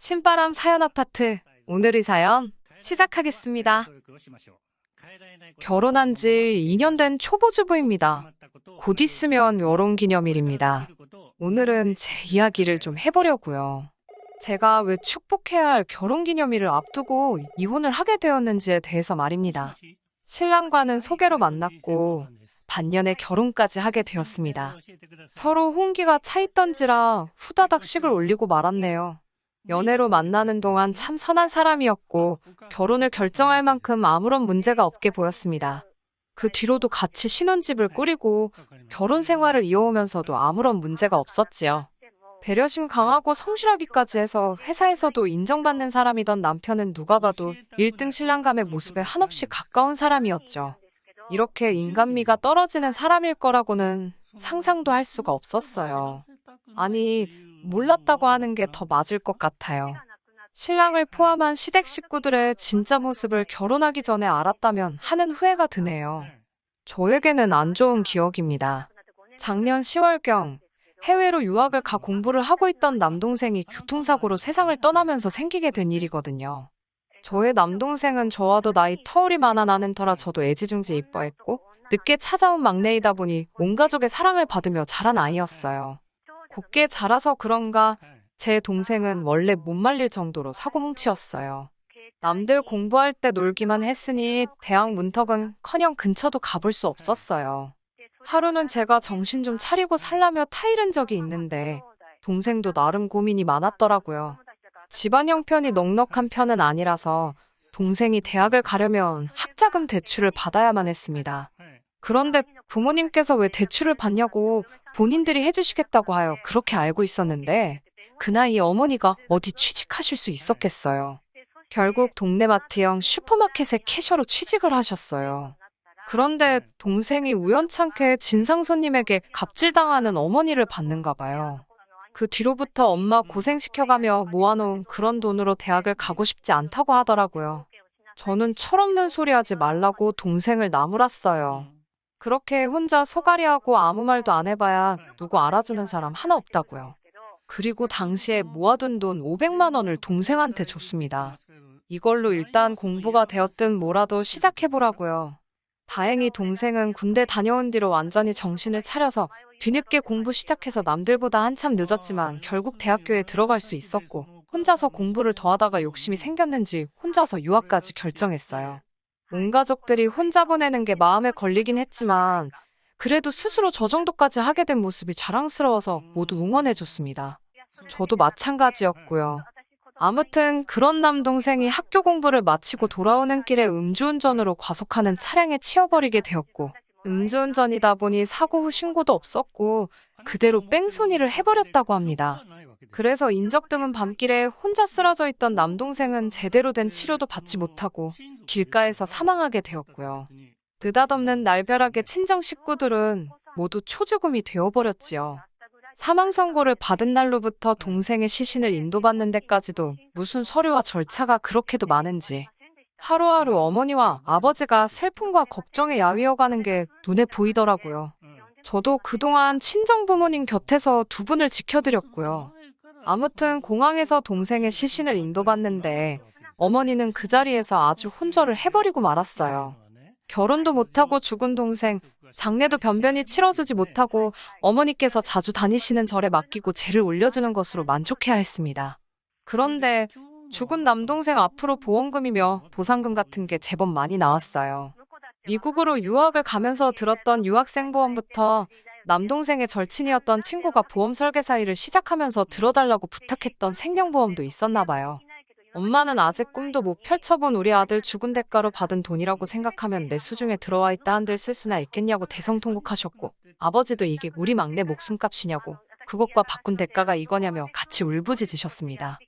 신바람 사연 아파트, 오늘의 사연 시작하겠습니다. 결혼한 지 2년 된 초보주부입니다. 곧 있으면 결혼기념일입니다. 오늘은 제 이야기를 좀 해보려고요. 제가 왜 축복해야 할 결혼기념일을 앞두고 이혼을 하게 되었는지에 대해서 말입니다. 신랑과는 소개로 만났고 반년에 결혼까지 하게 되었습니다. 서로 홍기가 차있던지라 후다닥 식을 올리고 말았네요. 연애로 만나는 동안 참 선한 사람이었고 결혼을 결정할 만큼 아무런 문제가 없게 보였습니다. 그 뒤로도 같이 신혼집을 꾸리고 결혼 생활을 이어오면서도 아무런 문제가 없었지요. 배려심 강하고 성실하기까지 해서 회사에서도 인정받는 사람이던 남편은 누가 봐도 1등 신랑감의 모습에 한없이 가까운 사람이었죠. 이렇게 인간미가 떨어지는 사람일 거라고는 상상도 할 수가 없었어요. 아니, 몰랐다고 하는 게 더 맞을 것 같아요. 신랑을 포함한 시댁 식구들의 진짜 모습을 결혼하기 전에 알았다면 하는 후회가 드네요. 저에게는 안 좋은 기억입니다. 작년 10월경 해외로 유학을 가 공부를 하고 있던 남동생이 교통사고로 세상을 떠나면서 생기게 된 일이거든요. 저의 남동생은 저와도 나이 터울이 많아 나는 터라 저도 애지중지 이뻐했고 늦게 찾아온 막내이다 보니 온 가족의 사랑을 받으며 자란 아이였어요. 곱게 자라서 그런가 제 동생은 원래 못 말릴 정도로 사고뭉치였어요. 남들 공부할 때 놀기만 했으니 대학 문턱은커녕 근처도 가볼 수 없었어요. 하루는 제가 정신 좀 차리고 살라며 타이른 적이 있는데 동생도 나름 고민이 많았더라고요. 집안 형편이 넉넉한 편은 아니라서 동생이 대학을 가려면 학자금 대출을 받아야만 했습니다. 그런데 부모님께서 왜 대출을 받냐고 본인들이 해주시겠다고 하여 그렇게 알고 있었는데 그 나이에 어머니가 어디 취직하실 수 있었겠어요. 결국 동네 마트형 슈퍼마켓에 캐셔로 취직을 하셨어요. 그런데 동생이 우연찮게 진상 손님에게 갑질당하는 어머니를 봤는가 봐요. 그 뒤로부터 엄마 고생시켜가며 모아놓은 그런 돈으로 대학을 가고 싶지 않다고 하더라고요. 저는 철없는 소리 하지 말라고 동생을 나무랐어요. 그렇게 혼자 소갈이하고 아무 말도 안 해봐야 누구 알아주는 사람 하나 없다고요. 그리고 당시에 모아둔 돈 500만 원을 동생한테 줬습니다. 이걸로 일단 공부가 되었든 뭐라도 시작해보라고요. 다행히 동생은 군대 다녀온 뒤로 완전히 정신을 차려서 뒤늦게 공부 시작해서 남들보다 한참 늦었지만 결국 대학교에 들어갈 수 있었고 혼자서 공부를 더 하다가 욕심이 생겼는지 혼자서 유학까지 결정했어요. 온 가족들이 혼자 보내는 게 마음에 걸리긴 했지만 그래도 스스로 저 정도까지 하게 된 모습이 자랑스러워서 모두 응원해줬습니다. 저도 마찬가지였고요. 아무튼 그런 남동생이 학교 공부를 마치고 돌아오는 길에 음주운전으로 과속하는 차량에 치여버리게 되었고 음주운전이다 보니 사고 후 신고도 없었고 그대로 뺑소니를 해버렸다고 합니다. 그래서 인적 드문 밤길에 혼자 쓰러져 있던 남동생은 제대로 된 치료도 받지 못하고 길가에서 사망하게 되었고요. 느닷없는 날벼락의 친정 식구들은 모두 초죽음이 되어버렸지요. 사망 선고를 받은 날로부터 동생의 시신을 인도받는 데까지도 무슨 서류와 절차가 그렇게도 많은지 하루하루 어머니와 아버지가 슬픔과 걱정에 야위어가는 게 눈에 보이더라고요. 저도 그동안 친정 부모님 곁에서 두 분을 지켜드렸고요. 아무튼 공항에서 동생의 시신을 인도받는데 어머니는 그 자리에서 아주 혼절을 해버리고 말았어요. 결혼도 못하고 죽은 동생, 장례도 변변히 치러주지 못하고 어머니께서 자주 다니시는 절에 맡기고 제를 올려주는 것으로 만족해야 했습니다. 그런데 죽은 남동생 앞으로 보험금이며 보상금 같은 게 제법 많이 나왔어요. 미국으로 유학을 가면서 들었던 유학생 보험부터 남동생의 절친이었던 친구가 보험 설계사 일을 시작하면서 들어달라고 부탁했던 생명보험도 있었나 봐요. 엄마는 아직 꿈도 못 펼쳐본 우리 아들 죽은 대가로 받은 돈이라고 생각하면 내 수중에 들어와 있다 한들 쓸 수나 있겠냐고 대성통곡하셨고 아버지도 이게 우리 막내 목숨값이냐고 그것과 바꾼 대가가 이거냐며 같이 울부짖으셨습니다.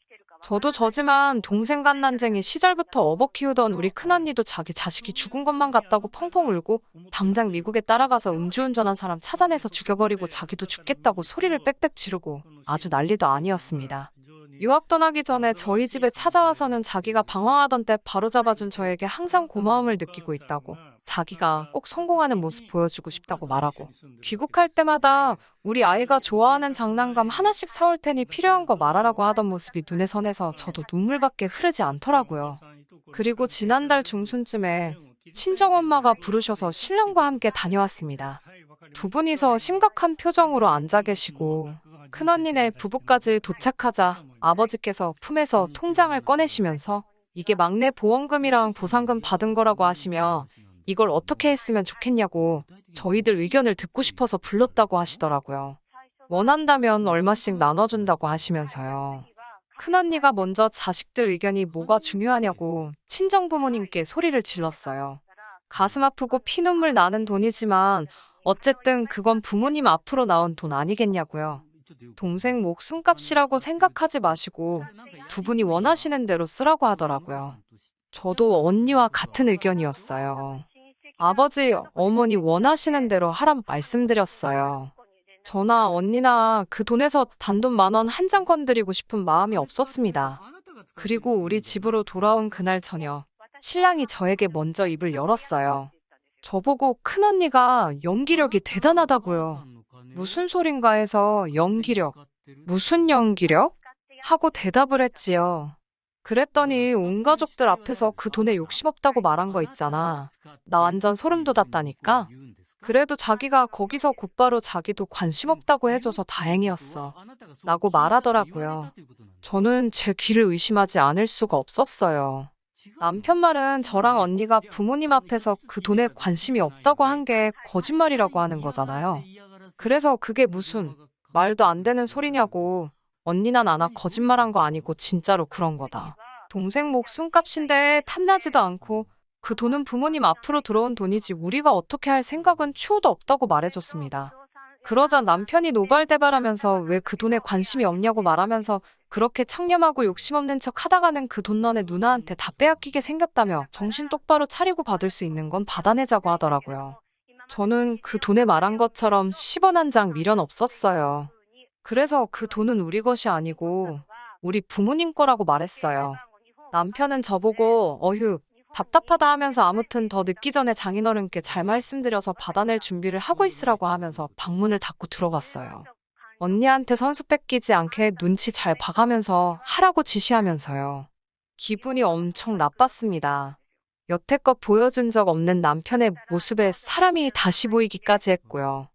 저도 저지만 동생 갓난쟁이 시절부터 업어 키우던 우리 큰언니도 자기 자식이 죽은 것만 같다고 펑펑 울고 당장 미국에 따라가서 음주운전한 사람 찾아내서 죽여버리고 자기도 죽겠다고 소리를 빽빽 지르고 아주 난리도 아니었습니다. 유학 떠나기 전에 저희 집에 찾아와서는 자기가 방황하던 때 바로잡아준 저에게 항상 고마움을 느끼고 있다고 자기가 꼭 성공하는 모습 보여주고 싶다고 말하고, 귀국할 때마다 우리 아이가 좋아하는 장난감 하나씩 사올 테니 필요한 거 말하라고 하던 모습이 눈에 선해서 저도 눈물밖에 흐르지 않더라고요. 그리고 지난달 중순쯤에 친정엄마가 부르셔서 신랑과 함께 다녀왔습니다. 두 분이서 심각한 표정으로 앉아 계시고 큰언니네 부부까지 도착하자 아버지께서 품에서 통장을 꺼내시면서 이게 막내 보험금이랑 보상금 받은 거라고 하시며 이걸 어떻게 했으면 좋겠냐고 저희들 의견을 듣고 싶어서 불렀다고 하시더라고요. 원한다면 얼마씩 나눠준다고 하시면서요. 큰언니가 먼저 자식들 의견이 뭐가 중요하냐고 친정부모님께 소리를 질렀어요. 가슴 아프고 피눈물 나는 돈이지만 어쨌든 그건 부모님 앞으로 나온 돈 아니겠냐고요. 동생 목숨값이라고 생각하지 마시고 두 분이 원하시는 대로 쓰라고 하더라고요. 저도 언니와 같은 의견이었어요. 아버지, 어머니 원하시는 대로 하란 말씀드렸어요. 저나 언니나 그 돈에서 단돈 10,000원 한 장 건드리고 싶은 마음이 없었습니다. 그리고 우리 집으로 돌아온 그날 저녁, 신랑이 저에게 먼저 입을 열었어요. 저보고 큰언니가 연기력이 대단하다고요. 무슨 소린가 해서 연기력, 무슨 연기력? 하고 대답을 했지요. 그랬더니 온 가족들 앞에서 그 돈에 욕심 없다고 말한 거 있잖아. 나 완전 소름 돋았다니까. 그래도 자기가 거기서 곧바로 자기도 관심 없다고 해줘서 다행이었어. 라고 말하더라고요. 저는 제 귀를 의심하지 않을 수가 없었어요. 남편 말은 저랑 언니가 부모님 앞에서 그 돈에 관심이 없다고 한 게 거짓말이라고 하는 거잖아요. 그래서 그게 무슨 말도 안 되는 소리냐고. 언니나 나나 거짓말한 거 아니고 진짜로 그런 거다. 동생 목숨값인데 탐나지도 않고 그 돈은 부모님 앞으로 들어온 돈이지 우리가 어떻게 할 생각은 추호도 없다고 말해줬습니다. 그러자 남편이 노발대발하면서 왜 그 돈에 관심이 없냐고 말하면서 그렇게 창념하고 욕심 없는 척 하다가는 그 돈 너네 누나한테 다 빼앗기게 생겼다며 정신 똑바로 차리고 받을 수 있는 건 받아내자고 하더라고요. 저는 그 돈에 말한 것처럼 10원 한 장 미련 없었어요. 그래서 그 돈은 우리 것이 아니고 우리 부모님 거라고 말했어요. 남편은 저보고 어휴 답답하다 하면서 아무튼 더 늦기 전에 장인어른께 잘 말씀드려서 받아낼 준비를 하고 있으라고 하면서 방문을 닫고 들어갔어요. 언니한테 선수 뺏기지 않게 눈치 잘 봐가면서 하라고 지시하면서요. 기분이 엄청 나빴습니다. 여태껏 보여준 적 없는 남편의 모습에 사람이 다시 보이기까지 했고요.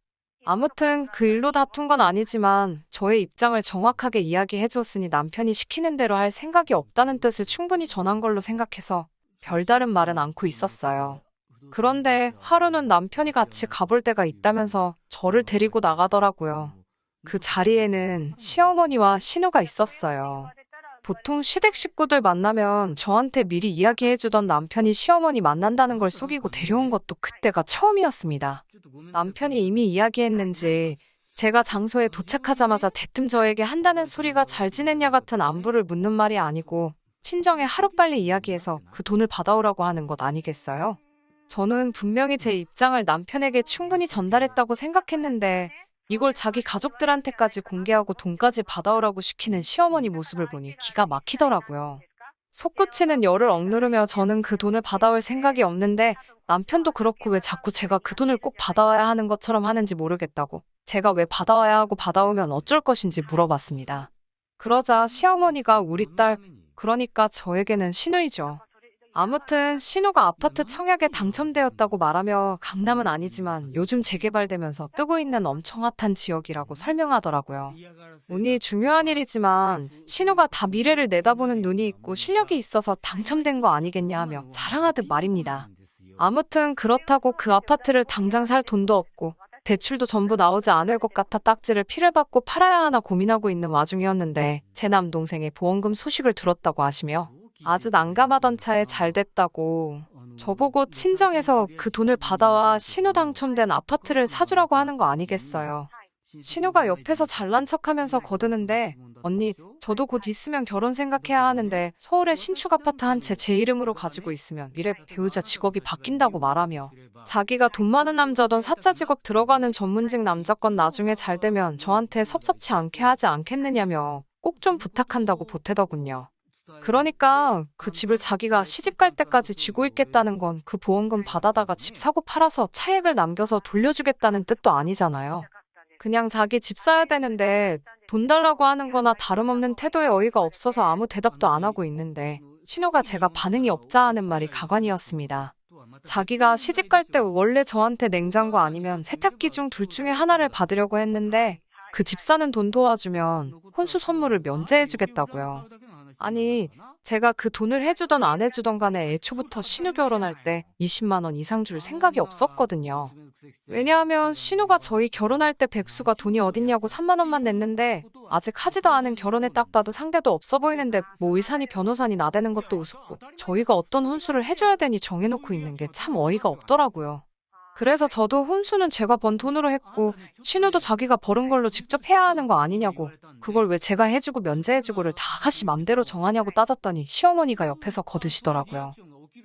아무튼 그 일로 다툰 건 아니지만 저의 입장을 정확하게 이야기해줬으니 남편이 시키는 대로 할 생각이 없다는 뜻을 충분히 전한 걸로 생각해서 별다른 말은 않고 있었어요. 그런데 하루는 남편이 같이 가볼 데가 있다면서 저를 데리고 나가더라고요. 그 자리에는 시어머니와 신우가 있었어요. 보통 시댁 식구들 만나면 저한테 미리 이야기해주던 남편이 시어머니 만난다는 걸 속이고 데려온 것도 그때가 처음이었습니다. 남편이 이미 이야기했는지 제가 장소에 도착하자마자 대뜸 저에게 한다는 소리가 잘 지냈냐 같은 안부를 묻는 말이 아니고 친정에 하루빨리 이야기해서 그 돈을 받아오라고 하는 것 아니겠어요? 저는 분명히 제 입장을 남편에게 충분히 전달했다고 생각했는데 이걸 자기 가족들한테까지 공개하고 돈까지 받아오라고 시키는 시어머니 모습을 보니 기가 막히더라고요. 솟구치는 열을 억누르며 저는 그 돈을 받아올 생각이 없는데 남편도 그렇고 왜 자꾸 제가 그 돈을 꼭 받아와야 하는 것처럼 하는지 모르겠다고 제가 왜 받아와야 하고 받아오면 어쩔 것인지 물어봤습니다. 그러자 시어머니가 우리 딸, 그러니까 저에게는 신우이죠. 아무튼 신우가 아파트 청약에 당첨되었다고 말하며 강남은 아니지만 요즘 재개발되면서 뜨고 있는 엄청 핫한 지역이라고 설명하더라고요. 운이 중요한 일이지만 신우가 다 미래를 내다보는 눈이 있고 실력이 있어서 당첨된 거 아니겠냐 하며 자랑하듯 말입니다. 아무튼 그렇다고 그 아파트를 당장 살 돈도 없고 대출도 전부 나오지 않을 것 같아 딱지를 피를 받고 팔아야 하나 고민하고 있는 와중이었는데 제 남동생의 보험금 소식을 들었다고 하시며 아주 난감하던 차에 잘 됐다고 저보고 친정에서 그 돈을 받아와 신우 당첨된 아파트를 사주라고 하는 거 아니겠어요. 신우가 옆에서 잘난 척하면서 거드는데 언니 저도 곧 있으면 결혼 생각해야 하는데 서울에 신축 아파트 한 채 제 이름으로 가지고 있으면 미래 배우자 직업이 바뀐다고 말하며 자기가 돈 많은 남자던 사짜 직업 들어가는 전문직 남자건 나중에 잘 되면 저한테 섭섭치 않게 하지 않겠느냐며 꼭 좀 부탁한다고 보태더군요. 그러니까 그 집을 자기가 시집갈 때까지 쥐고 있겠다는 건 그 보험금 받아다가 집 사고 팔아서 차액을 남겨서 돌려주겠다는 뜻도 아니잖아요. 그냥 자기 집 사야 되는데 돈 달라고 하는 거나 다름없는 태도에 어이가 없어서 아무 대답도 안 하고 있는데 신우가 제가 반응이 없자 하는 말이 가관이었습니다. 자기가 시집갈 때 원래 저한테 냉장고 아니면 세탁기 중 둘 중에 하나를 받으려고 했는데 그 집 사는 돈 도와주면 혼수 선물을 면제해주겠다고요. 아니, 제가 그 돈을 해주던 안 해주던 간에 애초부터 신우 결혼할 때 20만 원 이상 줄 생각이 없었거든요. 왜냐하면 신우가 저희 결혼할 때 백수가 돈이 어딨냐고 3만 원만 냈는데 아직 하지도 않은 결혼에 딱 봐도 상대도 없어 보이는데 뭐 의사니 변호사니 나대는 것도 우습고 저희가 어떤 혼수를 해줘야 되니 정해놓고 있는 게 참 어이가 없더라고요. 그래서 저도 혼수는 제가 번 돈으로 했고 신우도 자기가 벌은 걸로 직접 해야 하는 거 아니냐고 그걸 왜 제가 해주고 면제해주고를 다 아가씨 맘대로 정하냐고 따졌더니 시어머니가 옆에서 거드시더라고요.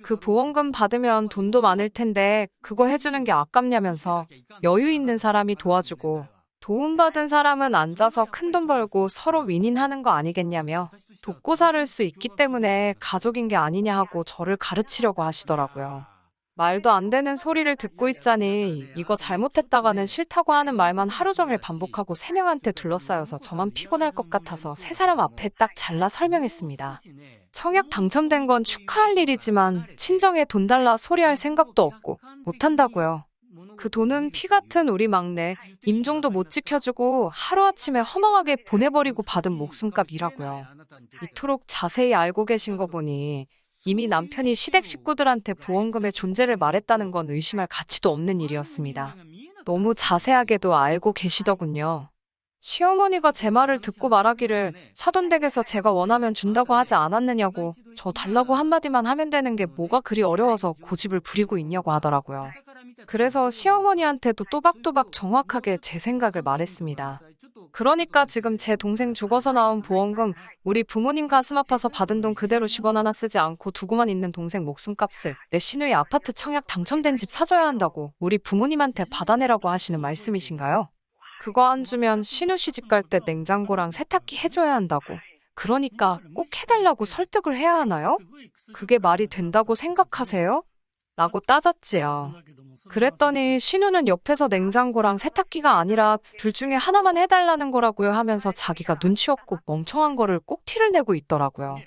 그 보험금 받으면 돈도 많을 텐데 그거 해주는 게 아깝냐면서 여유 있는 사람이 도와주고 도움받은 사람은 앉아서 큰돈 벌고 서로 윈윈하는 거 아니겠냐며 돕고 살을 수 있기 때문에 가족인 게 아니냐 하고 저를 가르치려고 하시더라고요. 말도 안 되는 소리를 듣고 있자니 이거 잘못했다가는 싫다고 하는 말만 하루 종일 반복하고 세 명한테 둘러싸여서 저만 피곤할 것 같아서 세 사람 앞에 딱 잘라 설명했습니다. 청약 당첨된 건 축하할 일이지만 친정에 돈 달라 소리할 생각도 없고 못한다고요. 그 돈은 피 같은 우리 막내 임종도 못 지켜주고 하루아침에 허망하게 보내버리고 받은 목숨값이라고요. 이토록 자세히 알고 계신 거 보니 이미 남편이 시댁 식구들한테 보험금의 존재를 말했다는 건 의심할 가치도 없는 일이었습니다. 너무 자세하게도 알고 계시더군요. 시어머니가 제 말을 듣고 말하기를 사돈댁에서 제가 원하면 준다고 하지 않았느냐고 저 달라고 한마디만 하면 되는 게 뭐가 그리 어려워서 고집을 부리고 있냐고 하더라고요. 그래서 시어머니한테도 또박또박 정확하게 제 생각을 말했습니다. 그러니까 지금 제 동생 죽어서 나온 보험금 우리 부모님 가슴 아파서 받은 돈 그대로 10원 하나 쓰지 않고 두고만 있는 동생 목숨값을 내 시누이 아파트 청약 당첨된 집 사줘야 한다고 우리 부모님한테 받아내라고 하시는 말씀이신가요? 그거 안 주면 시누 시집 갈 때 냉장고랑 세탁기 해줘야 한다고. 그러니까 꼭 해달라고 설득을 해야 하나요? 그게 말이 된다고 생각하세요? 라고 따졌지요. 그랬더니 신우는 옆에서 냉장고랑 세탁기가 아니라 둘 중에 하나만 해달라는 거라고요 하면서 자기가 눈치 없고 멍청한 거를 꼭 티를 내고 있더라고요.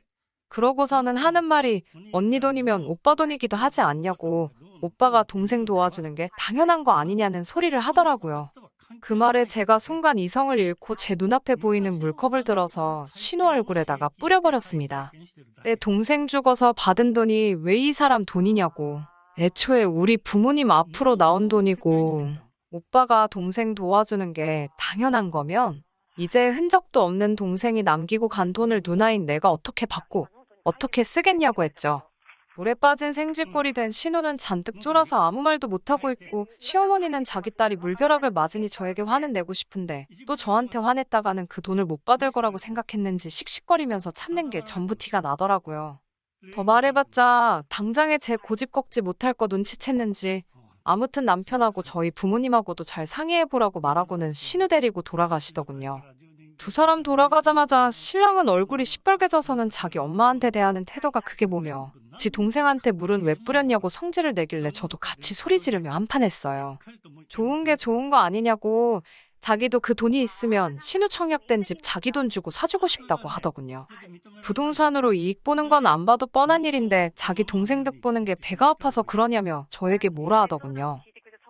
그러고서는 하는 말이 언니 돈이면 오빠 돈이기도 하지 않냐고 오빠가 동생 도와주는 게 당연한 거 아니냐는 소리를 하더라고요. 그 말에 제가 순간 이성을 잃고 제 눈앞에 보이는 물컵을 들어서 신우 얼굴에다가 뿌려버렸습니다. 내 동생 죽어서 받은 돈이 왜 이 사람 돈이냐고. 애초에 우리 부모님 앞으로 나온 돈이고 오빠가 동생 도와주는 게 당연한 거면 이제 흔적도 없는 동생이 남기고 간 돈을 누나인 내가 어떻게 받고 어떻게 쓰겠냐고 했죠. 물에 빠진 생쥐꼴이 된 신우는 잔뜩 쫄아서 아무 말도 못하고 있고 시어머니는 자기 딸이 물벼락을 맞으니 저에게 화는 내고 싶은데 또 저한테 화냈다가는 그 돈을 못 받을 거라고 생각했는지 씩씩거리면서 참는 게 전부 티가 나더라고요. 더 말해봤자 당장에 제 고집 꺾지 못할 거 눈치챘는지 아무튼 남편하고 저희 부모님하고도 잘 상의해보라고 말하고는 신우 데리고 돌아가시더군요. 두 사람 돌아가자마자 신랑은 얼굴이 시뻘개져서는 자기 엄마한테 대하는 태도가 그게 뭐며 지 동생한테 물은 왜 뿌렸냐고 성질을 내길래 저도 같이 소리 지르며 한판했어요. 좋은 게 좋은 거 아니냐고 자기도 그 돈이 있으면 신우 청약된 집 자기 돈 주고 사주고 싶다고 하더군요. 부동산으로 이익 보는 건 안 봐도 뻔한 일인데 자기 동생 득 보는 게 배가 아파서 그러냐며 저에게 뭐라 하더군요.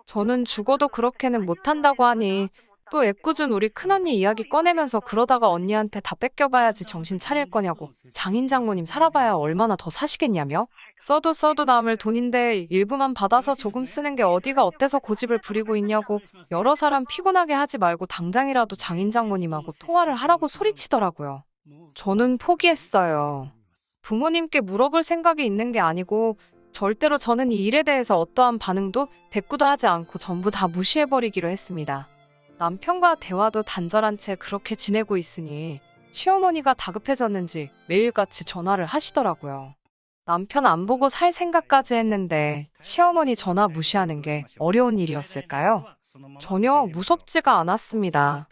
저는 죽어도 그렇게는 못한다고 하니 또 애꿎은 우리 큰언니 이야기 꺼내면서 그러다가 언니한테 다 뺏겨봐야지 정신 차릴 거냐고 장인 장모님 살아봐야 얼마나 더 사시겠냐며 써도 남을 돈인데 일부만 받아서 조금 쓰는 게 어디가 어때서 고집을 부리고 있냐고 여러 사람 피곤하게 하지 말고 당장이라도 장인 장모님하고 통화를 하라고 소리치더라고요. 저는 포기했어요. 부모님께 물어볼 생각이 있는 게 아니고 절대로 저는 이 일에 대해서 어떠한 반응도 대꾸도 하지 않고 전부 다 무시해버리기로 했습니다. 남편과 대화도 단절한 채 그렇게 지내고 있으니 시어머니가 다급해졌는지 매일같이 전화를 하시더라고요. 남편 안 보고 살 생각까지 했는데 시어머니 전화 무시하는 게 어려운 일이었을까요? 전혀 무섭지가 않았습니다.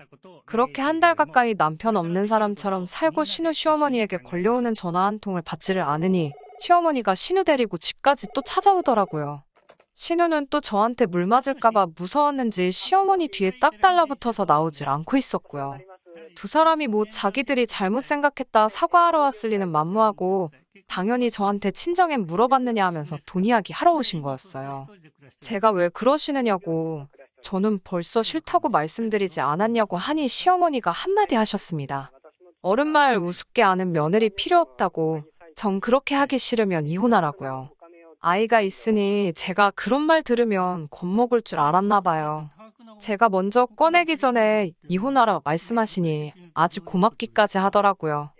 그렇게 한 달 가까이 남편 없는 사람처럼 살고 신우 시어머니에게 걸려오는 전화 한 통을 받지를 않으니 시어머니가 신우 데리고 집까지 또 찾아오더라고요. 신우는 또 저한테 물 맞을까봐 무서웠는지 시어머니 뒤에 딱 달라붙어서 나오질 않고 있었고요. 두 사람이 뭐 자기들이 잘못 생각했다 사과하러 왔을 리는 만무하고 당연히 저한테 친정엔 물어봤느냐 하면서 돈 이야기 하러 오신 거였어요. 제가 왜 그러시느냐고 저는 벌써 싫다고 말씀드리지 않았냐고 하니 시어머니가 한마디 하셨습니다. 어른 말 우습게 아는 며느리 필요 없다고 전 그렇게 하기 싫으면 이혼하라고요. 아이가 있으니 제가 그런 말 들으면 겁먹을 줄 알았나 봐요. 제가 먼저 꺼내기 전에 이혼하라 말씀하시니 아주 고맙기까지 하더라고요.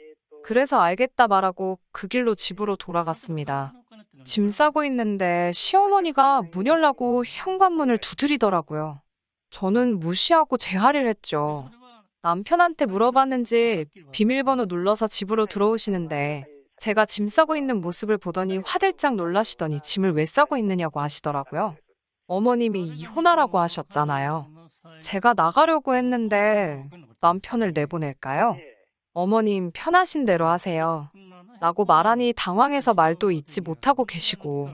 그래서 알겠다 말하고 그 길로 집으로 돌아갔습니다. 짐 싸고 있는데 시어머니가 문 열라고 현관문을 두드리더라고요. 저는 무시하고 제할을 했죠. 남편한테 물어봤는지 비밀번호 눌러서 집으로 들어오시는데 제가 짐 싸고 있는 모습을 보더니 화들짝 놀라시더니 짐을 왜 싸고 있느냐고 하시더라고요. 어머님이 이혼하라고 하셨잖아요. 제가 나가려고 했는데 남편을 내보낼까요? 어머님 편하신 대로 하세요. 라고 말하니 당황해서 말도 잇지 못하고 계시고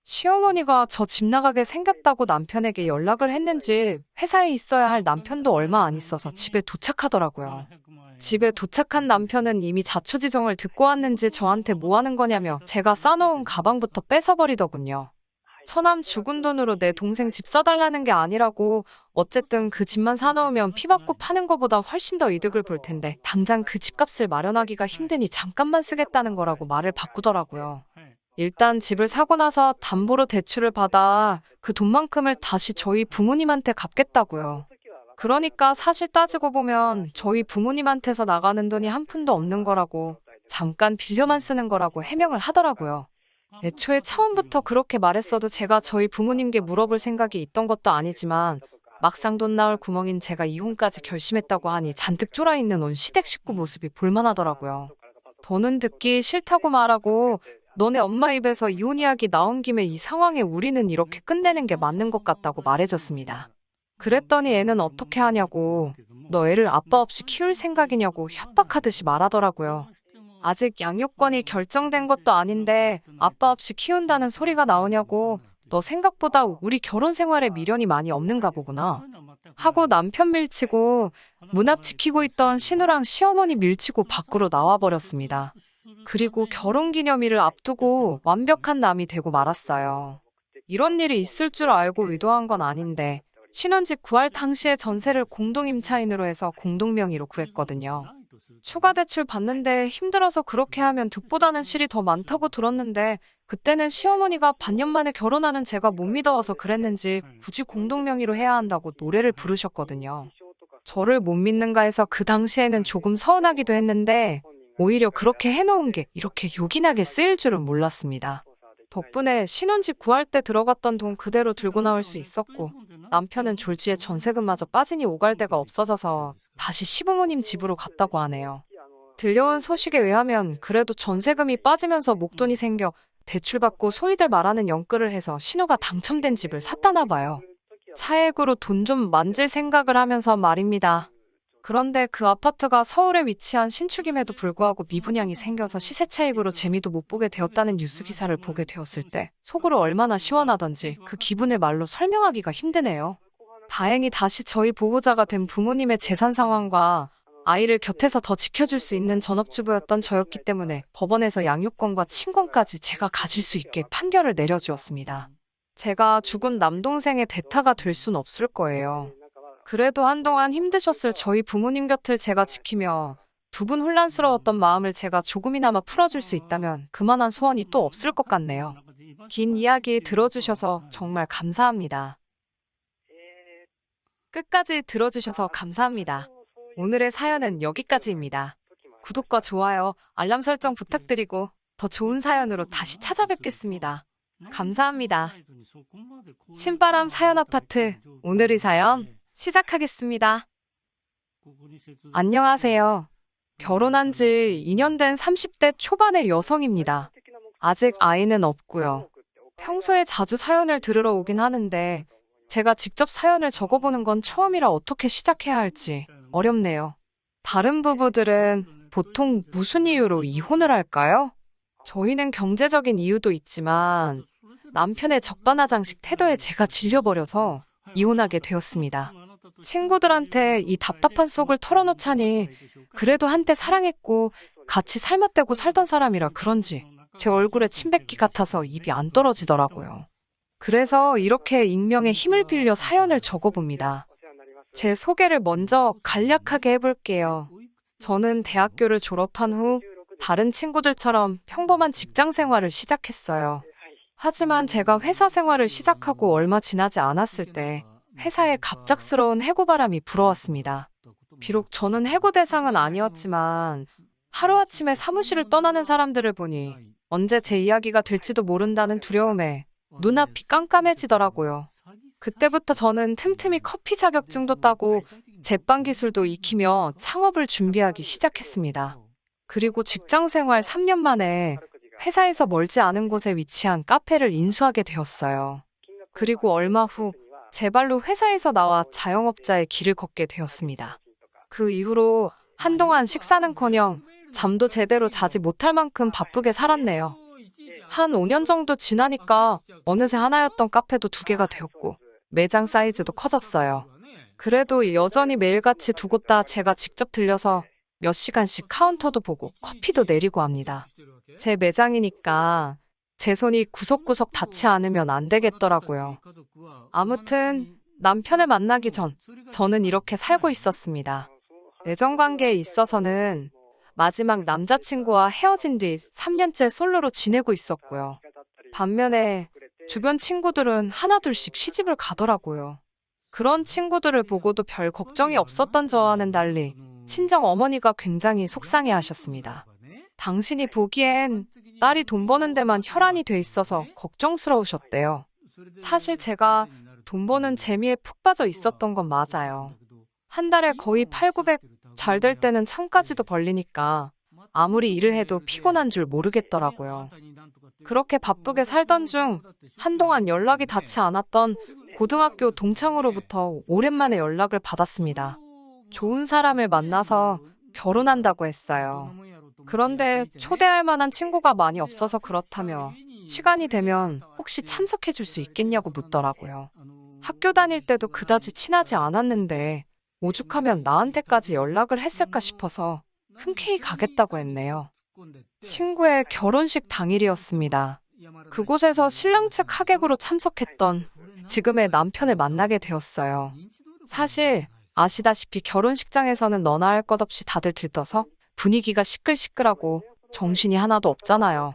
시어머니가 저 집 나가게 생겼다고 남편에게 연락을 했는지 회사에 있어야 할 남편도 얼마 안 있어서 집에 도착하더라고요. 집에 도착한 남편은 이미 자초지종을 듣고 왔는지 저한테 뭐 하는 거냐며 제가 싸놓은 가방부터 뺏어버리더군요. 처남 죽은 돈으로 내 동생 집 사달라는 게 아니라고 어쨌든 그 집만 사놓으면 피 받고 파는 것보다 훨씬 더 이득을 볼 텐데 당장 그 집값을 마련하기가 힘드니 잠깐만 쓰겠다는 거라고 말을 바꾸더라고요. 일단 집을 사고 나서 담보로 대출을 받아 그 돈만큼을 다시 저희 부모님한테 갚겠다고요. 그러니까 사실 따지고 보면 저희 부모님한테서 나가는 돈이 한 푼도 없는 거라고 잠깐 빌려만 쓰는 거라고 해명을 하더라고요. 애초에 처음부터 그렇게 말했어도 제가 저희 부모님께 물어볼 생각이 있던 것도 아니지만 막상 돈 나올 구멍인 제가 이혼까지 결심했다고 하니 잔뜩 쫄아있는 온 시댁 식구 모습이 볼만하더라고요. 더는 듣기 싫다고 말하고 너네 엄마 입에서 이혼 이야기 나온 김에 이 상황에 우리는 이렇게 끝내는 게 맞는 것 같다고 말해줬습니다. 그랬더니 애는 어떻게 하냐고 너 애를 아빠 없이 키울 생각이냐고 협박하듯이 말하더라고요. 아직 양육권이 결정된 것도 아닌데 아빠 없이 키운다는 소리가 나오냐고 너 생각보다 우리 결혼 생활에 미련이 많이 없는가 보구나 하고 남편 밀치고 문 앞 지키고 있던 신우랑 시어머니 밀치고 밖으로 나와버렸습니다. 그리고 결혼기념일을 앞두고 완벽한 남이 되고 말았어요. 이런 일이 있을 줄 알고 의도한 건 아닌데 신혼집 구할 당시에 전세를 공동임차인으로 해서 공동명의로 구했거든요. 추가 대출 받는데 힘들어서 그렇게 하면 득보다는 실이 더 많다고 들었는데 그때는 시어머니가 반년 만에 결혼하는 제가 못 믿어서 그랬는지 굳이 공동명의로 해야 한다고 노래를 부르셨거든요. 저를 못 믿는가 해서 그 당시에는 조금 서운하기도 했는데 오히려 그렇게 해놓은 게 이렇게 요긴하게 쓰일 줄은 몰랐습니다. 덕분에 신혼집 구할 때 들어갔던 돈 그대로 들고 나올 수 있었고 남편은 졸지에 전세금마저 빠지니 오갈 데가 없어져서 다시 시부모님 집으로 갔다고 하네요. 들려온 소식에 의하면 그래도 전세금이 빠지면서 목돈이 생겨 대출받고 소위들 말하는 연끌을 해서 신우가 당첨된 집을 샀다나 봐요. 차액으로 돈 좀 만질 생각을 하면서 말입니다. 그런데 그 아파트가 서울에 위치한 신축임에도 불구하고 미분양이 생겨서 시세 차익으로 재미도 못 보게 되었다는 뉴스 기사를 보게 되었을 때 속으로 얼마나 시원하던지 그 기분을 말로 설명하기가 힘드네요. 다행히 다시 저희 보호자가 된 부모님의 재산 상황과 아이를 곁에서 더 지켜줄 수 있는 전업주부였던 저였기 때문에 법원에서 양육권과 친권까지 제가 가질 수 있게 판결을 내려주었습니다. 제가 죽은 남동생의 대타가 될 순 없을 거예요. 그래도 한동안 힘드셨을 저희 부모님 곁을 제가 지키며 두 분 혼란스러웠던 마음을 제가 조금이나마 풀어줄 수 있다면 그만한 소원이 또 없을 것 같네요. 긴 이야기 들어주셔서 정말 감사합니다. 끝까지 들어주셔서 감사합니다. 오늘의 사연은 여기까지입니다. 구독과 좋아요, 알람 설정 부탁드리고 더 좋은 사연으로 다시 찾아뵙겠습니다. 감사합니다. 신바람 사연 아파트 오늘의 사연 시작하겠습니다. 안녕하세요. 결혼한 지 2년 된 30대 초반의 여성입니다. 아직 아이는 없고요. 평소에 자주 사연을 들으러 오긴 하는데 제가 직접 사연을 적어보는 건 처음이라 어떻게 시작해야 할지 어렵네요. 다른 부부들은 보통 무슨 이유로 이혼을 할까요? 저희는 경제적인 이유도 있지만 남편의 적반하장식 태도에 제가 질려버려서 이혼하게 되었습니다. 친구들한테 이 답답한 속을 털어놓자니 그래도 한때 사랑했고 같이 삶았대고 살던 사람이라 그런지 제 얼굴에 침 뱉기 같아서 입이 안 떨어지더라고요. 그래서 이렇게 익명의 힘을 빌려 사연을 적어봅니다. 제 소개를 먼저 간략하게 해볼게요. 저는 대학교를 졸업한 후 다른 친구들처럼 평범한 직장 생활을 시작했어요. 하지만 제가 회사 생활을 시작하고 얼마 지나지 않았을 때 회사에 갑작스러운 해고바람이 불어왔습니다. 비록 저는 해고 대상은 아니었지만 하루아침에 사무실을 떠나는 사람들을 보니 언제 제 이야기가 될지도 모른다는 두려움에 눈앞이 깜깜해지더라고요. 그때부터 저는 틈틈이 커피 자격증도 따고 제빵 기술도 익히며 창업을 준비하기 시작했습니다. 그리고 직장 생활 3년 만에 회사에서 멀지 않은 곳에 위치한 카페를 인수하게 되었어요. 그리고 얼마 후 제 발로 회사에서 나와 자영업자의 길을 걷게 되었습니다. 그 이후로 한동안 식사는커녕 잠도 제대로 자지 못할 만큼 바쁘게 살았네요. 한 5년 정도 지나니까 어느새 하나였던 카페도 2개가 되었고 매장 사이즈도 커졌어요. 그래도 여전히 매일같이 두 곳 다 제가 직접 들려서 몇 시간씩 카운터도 보고 커피도 내리고 합니다. 제 매장이니까 제 손이 구석구석 닿지 않으면 안 되겠더라고요. 아무튼 남편을 만나기 전 저는 이렇게 살고 있었습니다. 애정관계에 있어서는 마지막 남자친구와 헤어진 뒤 3년째 솔로로 지내고 있었고요. 반면에 주변 친구들은 하나둘씩 시집을 가더라고요. 그런 친구들을 보고도 별 걱정이 없었던 저와는 달리 친정 어머니가 굉장히 속상해하셨습니다. 당신이 보기엔 딸이 돈 버는 데만 혈안이 돼 있어서 걱정스러우셨대요. 사실 제가 돈 버는 재미에 푹 빠져 있었던 건 맞아요. 한 달에 거의 800, 900, 잘 될 때는 1000까지도 벌리니까 아무리 일을 해도 피곤한 줄 모르겠더라고요. 그렇게 바쁘게 살던 중 한동안 연락이 닿지 않았던 고등학교 동창으로부터 오랜만에 연락을 받았습니다. 좋은 사람을 만나서 결혼한다고 했어요. 그런데 초대할 만한 친구가 많이 없어서 그렇다며 시간이 되면 혹시 참석해 줄 수 있겠냐고 묻더라고요. 학교 다닐 때도 그다지 친하지 않았는데 오죽하면 나한테까지 연락을 했을까 싶어서 흔쾌히 가겠다고 했네요. 친구의 결혼식 당일이었습니다. 그곳에서 신랑 측 하객으로 참석했던 지금의 남편을 만나게 되었어요. 사실 아시다시피 결혼식장에서는 너나 할 것 없이 다들 들떠서 분위기가 시끌시끌하고 정신이 하나도 없잖아요.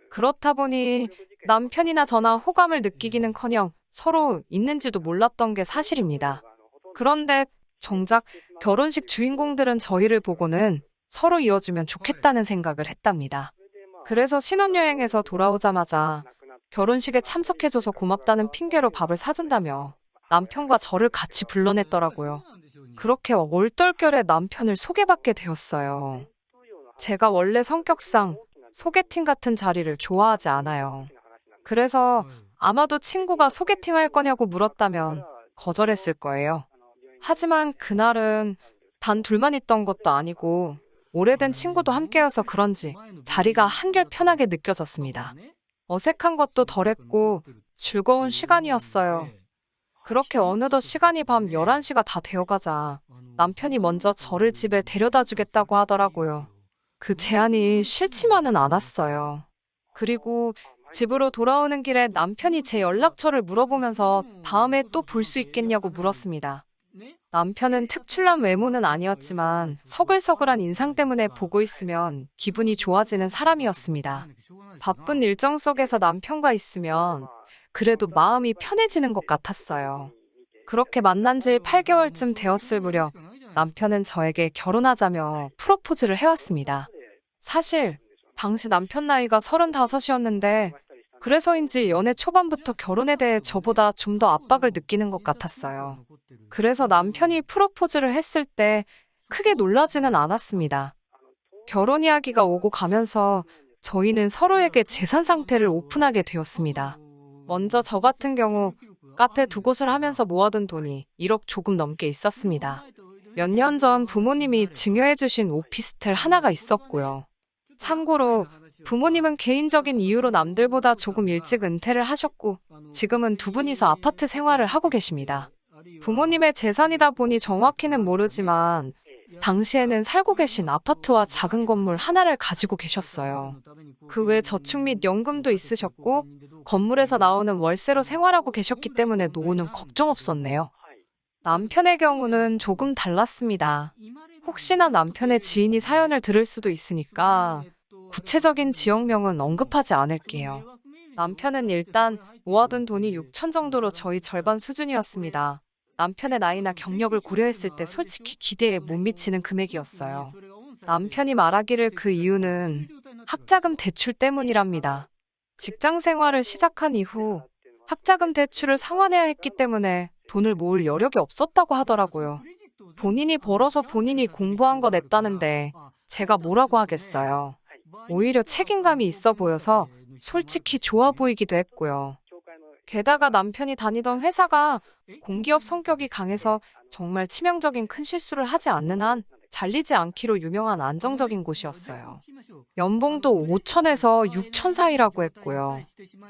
그렇다 보니 남편이나 저나 호감을 느끼기는커녕 서로 있는지도 몰랐던 게 사실입니다. 그런데 정작 결혼식 주인공들은 저희를 보고는 서로 이어주면 좋겠다는 생각을 했답니다. 그래서 신혼여행에서 돌아오자마자 결혼식에 참석해줘서 고맙다는 핑계로 밥을 사준다며 남편과 저를 같이 불러냈더라고요. 그렇게 얼떨결에 남편을 소개받게 되었어요. 제가 원래 성격상 소개팅 같은 자리를 좋아하지 않아요. 그래서 아마도 친구가 소개팅 할 거냐고 물었다면 거절했을 거예요. 하지만 그날은 단 둘만 있던 것도 아니고 오래된 친구도 함께여서 그런지 자리가 한결 편하게 느껴졌습니다. 어색한 것도 덜했고 즐거운 시간이었어요. 그렇게 어느덧 시간이 밤 11시가 다 되어가자 남편이 먼저 저를 집에 데려다 주겠다고 하더라고요. 그 제안이 싫지만은 않았어요. 그리고 집으로 돌아오는 길에 남편이 제 연락처를 물어보면서 다음에 또 볼 수 있겠냐고 물었습니다. 남편은 특출난 외모는 아니었지만 서글서글한 인상 때문에 보고 있으면 기분이 좋아지는 사람이었습니다. 바쁜 일정 속에서 남편과 있으면 그래도 마음이 편해지는 것 같았어요. 그렇게 만난 지 8개월쯤 되었을 무렵 남편은 저에게 결혼하자며 프로포즈를 해왔습니다. 사실 당시 남편 나이가 35이었는데 그래서인지 연애 초반부터 결혼에 대해 저보다 좀 더 압박을 느끼는 것 같았어요. 그래서 남편이 프로포즈를 했을 때 크게 놀라지는 않았습니다. 결혼 이야기가 오고 가면서 저희는 서로에게 재산 상태를 오픈하게 되었습니다. 먼저 저 같은 경우 카페 두 곳을 하면서 모아둔 돈이 1억 조금 넘게 있었습니다. 몇 년 전 부모님이 증여해주신 오피스텔 하나가 있었고요. 참고로 부모님은 개인적인 이유로 남들보다 조금 일찍 은퇴를 하셨고 지금은 두 분이서 아파트 생활을 하고 계십니다. 부모님의 재산이다 보니 정확히는 모르지만 당시에는 살고 계신 아파트와 작은 건물 하나를 가지고 계셨어요. 그 외 저축 및 연금도 있으셨고 건물에서 나오는 월세로 생활하고 계셨기 때문에 노후는 걱정 없었네요. 남편의 경우는 조금 달랐습니다. 혹시나 남편의 지인이 사연을 들을 수도 있으니까 구체적인 지역명은 언급하지 않을게요. 남편은 일단 모아둔 돈이 6천 정도로 저희 절반 수준이었습니다. 남편의 나이나 경력을 고려했을 때 솔직히 기대에 못 미치는 금액이었어요. 남편이 말하기를 그 이유는 학자금 대출 때문이랍니다. 직장 생활을 시작한 이후 학자금 대출을 상환해야 했기 때문에 돈을 모을 여력이 없었다고 하더라고요. 본인이 벌어서 본인이 공부한 거 냈다는데 제가 뭐라고 하겠어요. 오히려 책임감이 있어 보여서 솔직히 좋아 보이기도 했고요. 게다가 남편이 다니던 회사가 공기업 성격이 강해서 정말 치명적인 큰 실수를 하지 않는 한 잘리지 않기로 유명한 안정적인 곳이었어요. 연봉도 5천에서 6천 사이라고 했고요.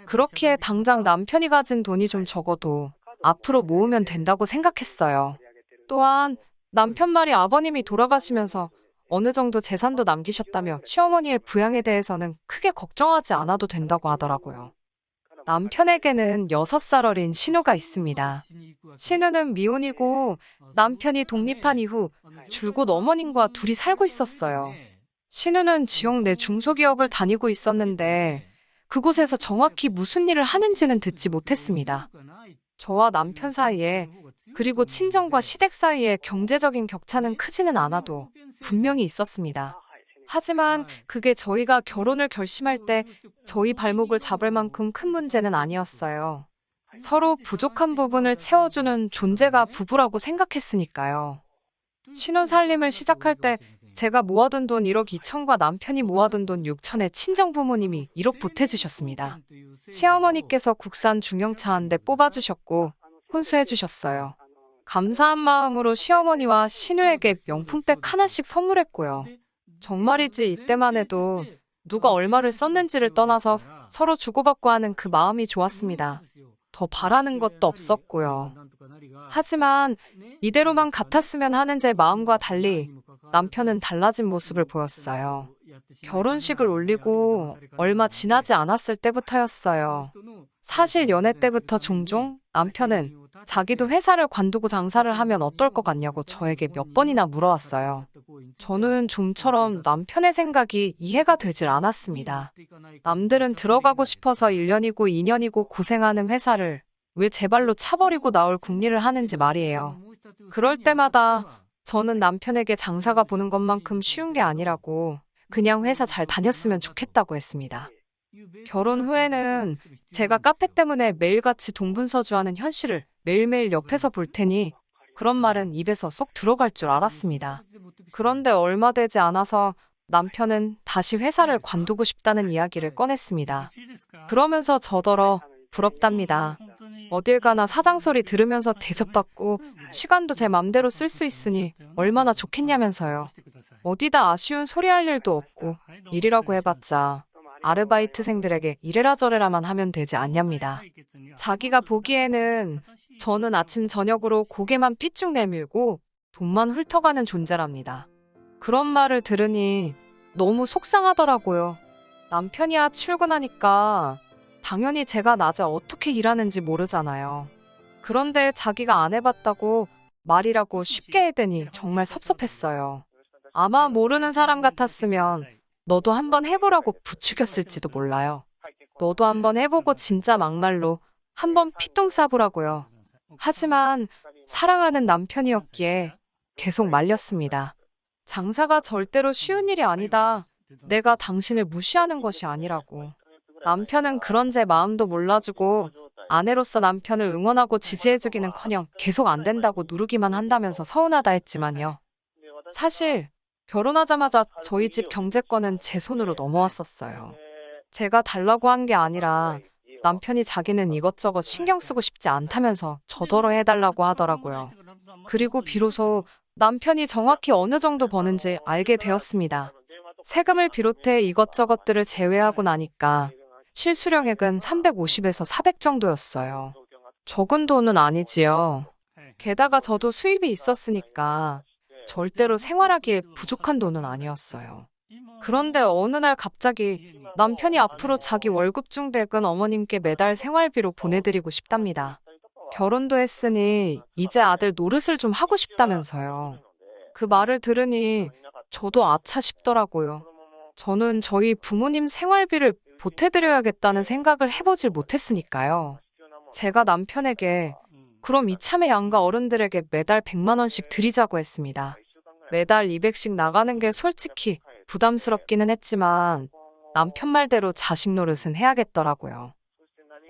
그렇기에 당장 남편이 가진 돈이 좀 적어도 앞으로 모으면 된다고 생각했어요. 또한 남편 말이 아버님이 돌아가시면서 어느 정도 재산도 남기셨다며 시어머니의 부양에 대해서는 크게 걱정하지 않아도 된다고 하더라고요. 남편에게는 6살 어린 신우가 있습니다. 신우는 미혼이고 남편이 독립한 이후 줄곧 어머님과 둘이 살고 있었어요. 신우는 지역 내 중소기업을 다니고 있었는데 그곳에서 정확히 무슨 일을 하는지는 듣지 못했습니다. 저와 남편 사이에 그리고 친정과 시댁 사이에 경제적인 격차는 크지는 않아도 분명히 있었습니다. 하지만 그게 저희가 결혼을 결심할 때 저희 발목을 잡을 만큼 큰 문제는 아니었어요. 서로 부족한 부분을 채워주는 존재가 부부라고 생각했으니까요. 신혼살림을 시작할 때 제가 모아둔 돈 1억 2천과 남편이 모아둔 돈 6천에 친정 부모님이 1억 보태주셨습니다. 시어머니께서 국산 중형차 한 대 뽑아주셨고 혼수해주셨어요. 감사한 마음으로 시어머니와 신우에게 명품백 하나씩 선물했고요. 정말이지 이때만 해도 누가 얼마를 썼는지를 떠나서 서로 주고받고 하는 그 마음이 좋았습니다. 더 바라는 것도 없었고요. 하지만 이대로만 같았으면 하는 제 마음과 달리 남편은 달라진 모습을 보였어요. 결혼식을 올리고 얼마 지나지 않았을 때부터였어요. 사실 연애 때부터 종종 남편은 자기도 회사를 관두고 장사를 하면 어떨 것 같냐고 저에게 몇 번이나 물어왔어요. 저는 좀처럼 남편의 생각이 이해가 되질 않았습니다. 남들은 들어가고 싶어서 1년이고 2년이고 고생하는 회사를 왜 제 발로 차버리고 나올 궁리를 하는지 말이에요. 그럴 때마다 저는 남편에게 장사가 보는 것만큼 쉬운 게 아니라고 그냥 회사 잘 다녔으면 좋겠다고 했습니다. 결혼 후에는 제가 카페 때문에 매일같이 동분서주하는 현실을 매일매일 옆에서 볼 테니 그런 말은 입에서 쏙 들어갈 줄 알았습니다. 그런데 얼마 되지 않아서 남편은 다시 회사를 관두고 싶다는 이야기를 꺼냈습니다. 그러면서 저더러 부럽답니다. 어딜 가나 사장 소리 들으면서 대접받고 시간도 제 맘대로 쓸 수 있으니 얼마나 좋겠냐면서요. 어디다 아쉬운 소리 할 일도 없고 일이라고 해봤자 아르바이트생들에게 이래라 저래라만 하면 되지 않냐입니다. 자기가 보기에는 저는 아침 저녁으로 고개만 삐쭉 내밀고 돈만 훑어가는 존재랍니다. 그런 말을 들으니 너무 속상하더라고요. 남편이야 출근하니까 당연히 제가 낮에 어떻게 일하는지 모르잖아요. 그런데 자기가 안 해봤다고 말이라고 쉽게 해대니 정말 섭섭했어요. 아마 모르는 사람 같았으면 너도 한번 해보라고 부추겼을지도 몰라요. 너도 한번 해보고 진짜 막말로 한번 피똥 싸보라고요. 하지만 사랑하는 남편이었기에 계속 말렸습니다. 장사가 절대로 쉬운 일이 아니다. 내가 당신을 무시하는 것이 아니라고. 남편은 그런 제 마음도 몰라주고 아내로서 남편을 응원하고 지지해주기는커녕 계속 안 된다고 누르기만 한다면서 서운하다 했지만요. 사실 결혼하자마자 저희 집 경제권은 제 손으로 넘어왔었어요. 제가 달라고 한 게 아니라 남편이 자기는 이것저것 신경 쓰고 싶지 않다면서 저더러 해달라고 하더라고요. 그리고 비로소 남편이 정확히 어느 정도 버는지 알게 되었습니다. 세금을 비롯해 이것저것들을 제외하고 나니까 실수령액은 350에서 400 정도였어요. 적은 돈은 아니지요. 게다가 저도 수입이 있었으니까 절대로 생활하기에 부족한 돈은 아니었어요. 그런데 어느 날 갑자기 남편이 앞으로 자기 월급 중 100은 어머님께 매달 생활비로 보내드리고 싶답니다. 결혼도 했으니 이제 아들 노릇을 좀 하고 싶다면서요. 그 말을 들으니 저도 아차 싶더라고요. 저는 저희 부모님 생활비를 보태드려야겠다는 생각을 해보질 못했으니까요. 제가 남편에게 그럼 이참에 양가 어른들에게 매달 100만 원씩 드리자고 했습니다. 매달 200씩 나가는 게 솔직히 부담스럽기는 했지만 남편 말대로 자식 노릇은 해야겠더라고요.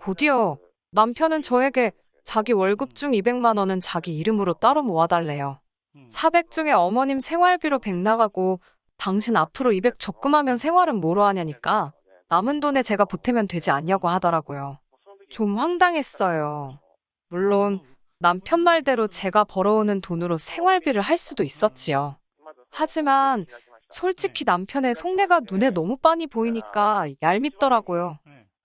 곧이어 남편은 저에게 자기 월급 중 200만 원은 자기 이름으로 따로 모아달래요. 400 중에 어머님 생활비로 100 나가고 당신 앞으로 200 적금하면 생활은 뭐로 하냐니까 남은 돈에 제가 보태면 되지 않냐고 하더라고요. 좀 황당했어요. 물론 남편 말대로 제가 벌어오는 돈으로 생활비를 할 수도 있었지요. 하지만 솔직히 남편의 속내가 눈에 너무 빤히 보이니까 얄밉더라고요.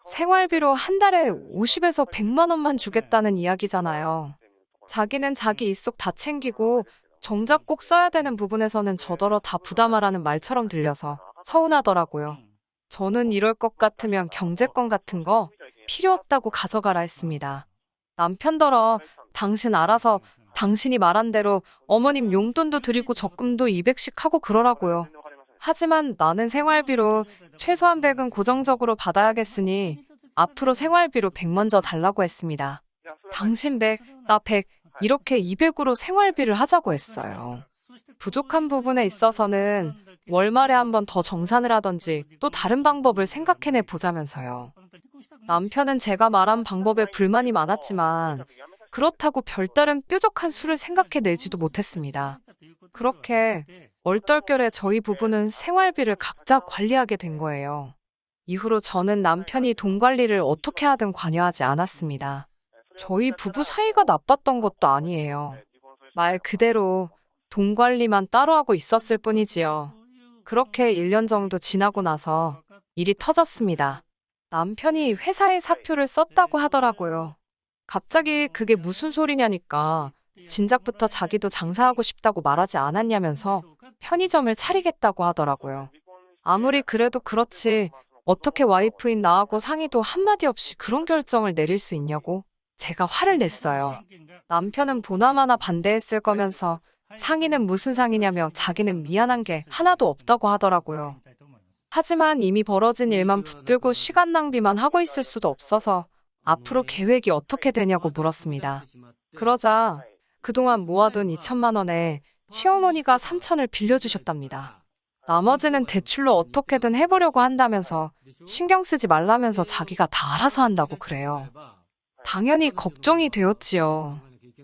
생활비로 한 달에 50에서 100만 원만 주겠다는 이야기잖아요. 자기는 자기 입속 다 챙기고 정작 꼭 써야 되는 부분에서는 저더러 다 부담하라는 말처럼 들려서 서운하더라고요. 저는 이럴 것 같으면 경제권 같은 거 필요 없다고 가져가라 했습니다. 남편더러 당신 알아서 당신이 말한 대로 어머님 용돈도 드리고 적금도 200씩 하고 그러라고요. 하지만 나는 생활비로 최소한 100은 고정적으로 받아야겠으니 앞으로 생활비로 100 먼저 달라고 했습니다. 당신 100, 나 100, 이렇게 200으로 생활비를 하자고 했어요. 부족한 부분에 있어서는 월말에 한 번 더 정산을 하던지 또 다른 방법을 생각해내 보자면서요. 남편은 제가 말한 방법에 불만이 많았지만 그렇다고 별다른 뾰족한 수를 생각해내지도 못했습니다. 그렇게 얼떨결에 저희 부부는 생활비를 각자 관리하게 된 거예요. 이후로 저는 남편이 돈 관리를 어떻게 하든 관여하지 않았습니다. 저희 부부 사이가 나빴던 것도 아니에요. 말 그대로 돈 관리만 따로 하고 있었을 뿐이지요. 그렇게 1년 정도 지나고 나서 일이 터졌습니다. 남편이 회사에 사표를 썼다고 하더라고요. 갑자기 그게 무슨 소리냐니까 진작부터 자기도 장사하고 싶다고 말하지 않았냐면서 편의점을 차리겠다고 하더라고요. 아무리 그래도 그렇지 어떻게 와이프인 나하고 상의도 한마디 없이 그런 결정을 내릴 수 있냐고 제가 화를 냈어요. 남편은 보나마나 반대했을 거면서 상의는 무슨 상의냐며 자기는 미안한 게 하나도 없다고 하더라고요. 하지만 이미 벌어진 일만 붙들고 시간 낭비만 하고 있을 수도 없어서 앞으로 계획이 어떻게 되냐고 물었습니다. 그러자 그동안 모아둔 2천만 원에 시어머니가 3천을 빌려주셨답니다. 나머지는 대출로 어떻게든 해보려고 한다면서 신경 쓰지 말라면서 자기가 다 알아서 한다고 그래요. 당연히 걱정이 되었지요.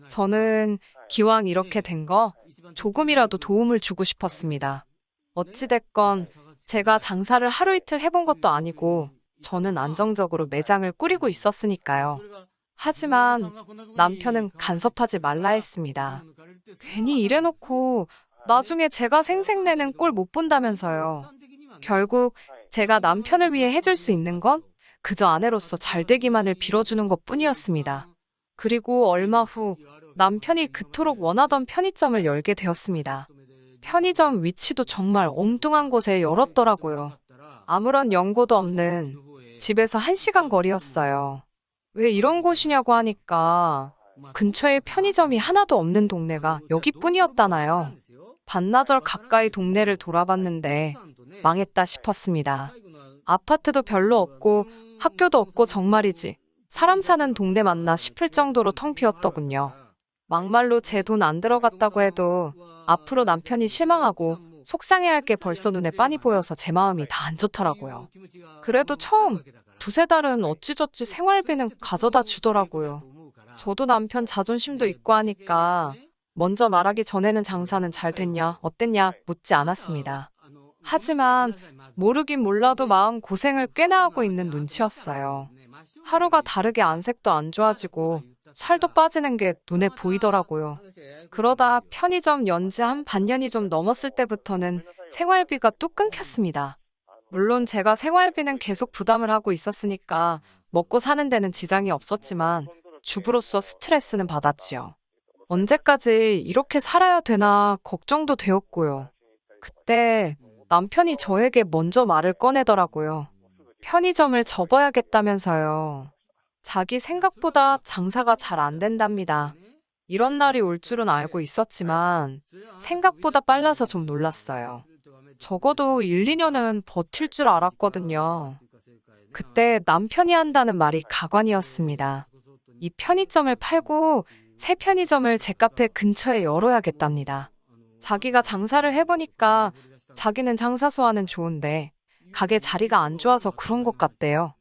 저는 기왕 이렇게 된 거 조금이라도 도움을 주고 싶었습니다. 어찌됐건 제가 장사를 하루 이틀 해본 것도 아니고 저는 안정적으로 매장을 꾸리고 있었으니까요. 하지만 남편은 간섭하지 말라 했습니다. 괜히 이래놓고 나중에 제가 생색내는 꼴 못 본다면서요. 결국 제가 남편을 위해 해줄 수 있는 건 그저 아내로서 잘 되기만을 빌어주는 것뿐이었습니다. 그리고 얼마 후 남편이 그토록 원하던 편의점을 열게 되었습니다. 편의점 위치도 정말 엉뚱한 곳에 열었더라고요. 아무런 연고도 없는 집에서 1시간 거리였어요. 왜 이런 곳이냐고 하니까 근처에 편의점이 하나도 없는 동네가 여기뿐이었다나요. 반나절 가까이 동네를 돌아봤는데 망했다 싶었습니다. 아파트도 별로 없고 학교도 없고 정말이지 사람 사는 동네 맞나 싶을 정도로 텅 비었더군요. 막말로 제 돈 안 들어갔다고 해도 앞으로 남편이 실망하고 속상해할 게 벌써 눈에 빤히 보여서 제 마음이 다 안 좋더라고요. 그래도 처음 두세 달은 어찌저찌 생활비는 가져다 주더라고요. 저도 남편 자존심도 있고 하니까 먼저 말하기 전에는 장사는 잘 됐냐, 어땠냐 묻지 않았습니다. 하지만 모르긴 몰라도 마음 고생을 꽤나 하고 있는 눈치였어요. 하루가 다르게 안색도 안 좋아지고 살도 빠지는 게 눈에 보이더라고요. 그러다 편의점 연지 한 반년이 좀 넘었을 때부터는 생활비가 뚝 끊겼습니다. 물론 제가 생활비는 계속 부담을 하고 있었으니까 먹고 사는 데는 지장이 없었지만 주부로서 스트레스는 받았지요. 언제까지 이렇게 살아야 되나 걱정도 되었고요. 그때 남편이 저에게 먼저 말을 꺼내더라고요. 편의점을 접어야겠다면서요. 자기 생각보다 장사가 잘 안 된답니다. 이런 날이 올 줄은 알고 있었지만 생각보다 빨라서 좀 놀랐어요. 적어도 1, 2년은 버틸 줄 알았거든요. 그때 남편이 한다는 말이 가관이었습니다. 이 편의점을 팔고 새 편의점을 제 카페 근처에 열어야겠답니다. 자기가 장사를 해보니까 자기는 장사 소화는 좋은데 가게 자리가 안 좋아서 그런 것 같대요.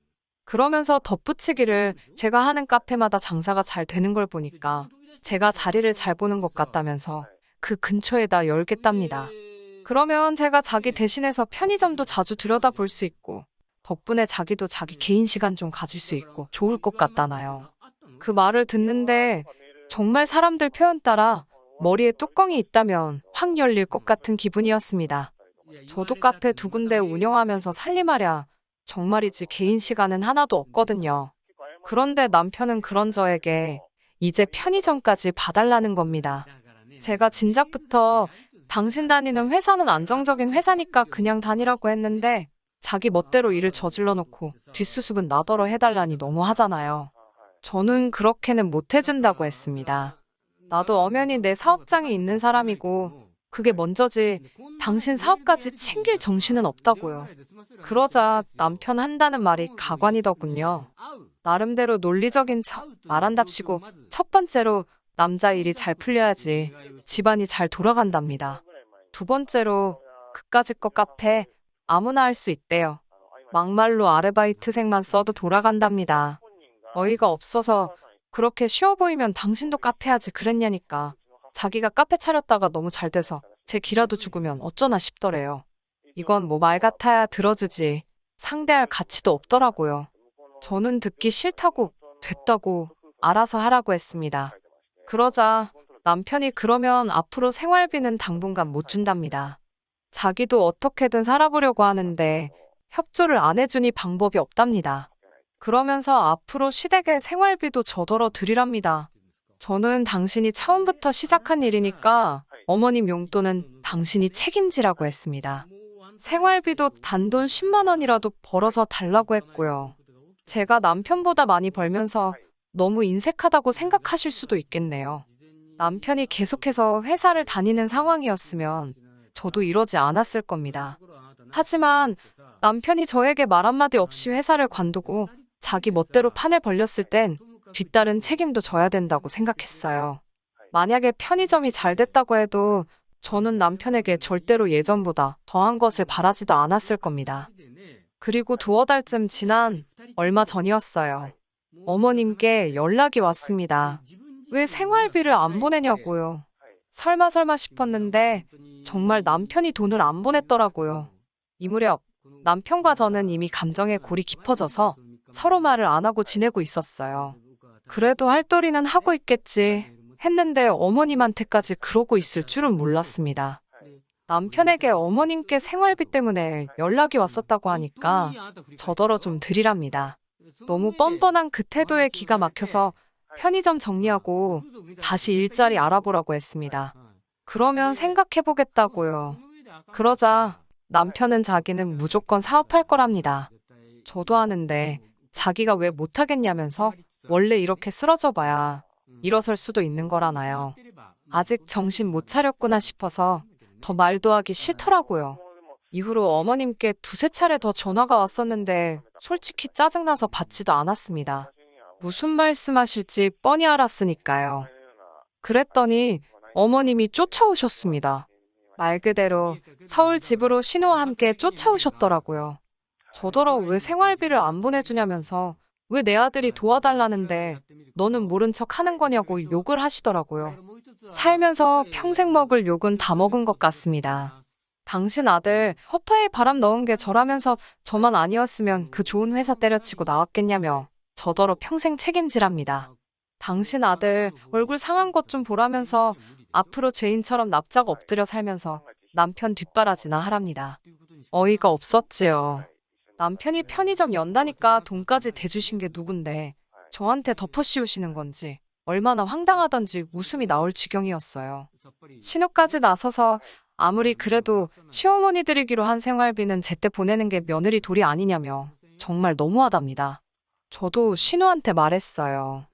그러면서 덧붙이기를 제가 하는 카페마다 장사가 잘 되는 걸 보니까 제가 자리를 잘 보는 것 같다면서 그 근처에다 열겠답니다. 그러면 제가 자기 대신해서 편의점도 자주 들여다볼 수 있고 덕분에 자기도 자기 개인 시간 좀 가질 수 있고 좋을 것 같다나요. 그 말을 듣는데 정말 사람들 표현 따라 머리에 뚜껑이 있다면 확 열릴 것 같은 기분이었습니다. 저도 카페 2군데 운영하면서 살림하랴 정말이지 개인 시간은 하나도 없거든요. 그런데 남편은 그런 저에게 이제 편의점까지 봐달라는 겁니다. 제가 진작부터 당신 다니는 회사는 안정적인 회사니까 그냥 다니라고 했는데 자기 멋대로 일을 저질러 놓고 뒷수습은 나더러 해달라니 너무하잖아요. 저는 그렇게는 못 해준다고 했습니다. 나도 엄연히 내 사업장이 있는 사람이고 그게 먼저지 당신 사업까지 챙길 정신은 없다고요. 그러자 남편 한다는 말이 가관이더군요. 나름대로 논리적인 척 말한답시고 첫 번째로 남자 일이 잘 풀려야지 집안이 잘 돌아간답니다. 두 번째로 그까짓 거 카페 아무나 할 수 있대요. 막말로 아르바이트생만 써도 돌아간답니다. 어이가 없어서 그렇게 쉬워 보이면 당신도 카페 하지 그랬냐니까. 자기가 카페 차렸다가 너무 잘 돼서 제 기라도 죽으면 어쩌나 싶더래요. 이건 뭐 말 같아야 들어주지 상대할 가치도 없더라고요. 저는 듣기 싫다고 됐다고 알아서 하라고 했습니다. 그러자 남편이 그러면 앞으로 생활비는 당분간 못 준답니다. 자기도 어떻게든 살아보려고 하는데 협조를 안 해주니 방법이 없답니다. 그러면서 앞으로 시댁에 생활비도 저더러 드리랍니다. 저는 당신이 처음부터 시작한 일이니까 어머님 용돈은 당신이 책임지라고 했습니다. 생활비도 단돈 10만 원이라도 벌어서 달라고 했고요. 제가 남편보다 많이 벌면서 너무 인색하다고 생각하실 수도 있겠네요. 남편이 계속해서 회사를 다니는 상황이었으면 저도 이러지 않았을 겁니다. 하지만 남편이 저에게 말 한마디 없이 회사를 관두고 자기 멋대로 판을 벌렸을 땐 뒤따른 책임도 져야 된다고 생각했어요. 만약에 편의점이 잘 됐다고 해도 저는 남편에게 절대로 예전보다 더한 것을 바라지도 않았을 겁니다. 그리고 2달쯤 지난 얼마 전이었어요. 어머님께 연락이 왔습니다. 왜 생활비를 안 보내냐고요. 설마 싶었는데 정말 남편이 돈을 안 보냈더라고요. 이 무렵 남편과 저는 이미 감정의 골이 깊어져서 서로 말을 안 하고 지내고 있었어요. 그래도 할 도리는 하고 있겠지 했는데 어머님한테까지 그러고 있을 줄은 몰랐습니다. 남편에게 어머님께 생활비 때문에 연락이 왔었다고 하니까 저더러 좀 드리랍니다. 너무 뻔뻔한 그 태도에 기가 막혀서 편의점 정리하고 다시 일자리 알아보라고 했습니다. 그러면 생각해보겠다고요. 그러자 남편은 자기는 무조건 사업할 거랍니다. 저도 하는데 자기가 왜 못하겠냐면서 원래 이렇게 쓰러져 봐야 일어설 수도 있는 거라나요. 아직 정신 못 차렸구나 싶어서 더 말도 하기 싫더라고요. 이후로 어머님께 2~3차례 더 전화가 왔었는데 솔직히 짜증나서 받지도 않았습니다. 무슨 말씀하실지 뻔히 알았으니까요. 그랬더니 어머님이 쫓아오셨습니다. 말 그대로 서울 집으로 신우와 함께 쫓아오셨더라고요. 저더러 왜 생활비를 안 보내주냐면서 왜 내 아들이 도와달라는데 너는 모른 척 하는 거냐고 욕을 하시더라고요. 살면서 평생 먹을 욕은 다 먹은 것 같습니다. 당신 아들 허파에 바람 넣은 게 저라면서 저만 아니었으면 그 좋은 회사 때려치고 나왔겠냐며 저더러 평생 책임지랍니다. 당신 아들 얼굴 상한 것 좀 보라면서 앞으로 죄인처럼 납작 엎드려 살면서 남편 뒷바라지나 하랍니다. 어이가 없었지요. 남편이 편의점 연다니까 돈까지 대주신 게 누군데 저한테 덮어씌우시는 건지 얼마나 황당하던지 웃음이 나올 지경이었어요. 신호까지 나서서 아무리 그래도 시어머니 드리기로 한 생활비는 제때 보내는 게 며느리 도리 아니냐며 정말 너무하답니다. 저도 신우한테 말했어요.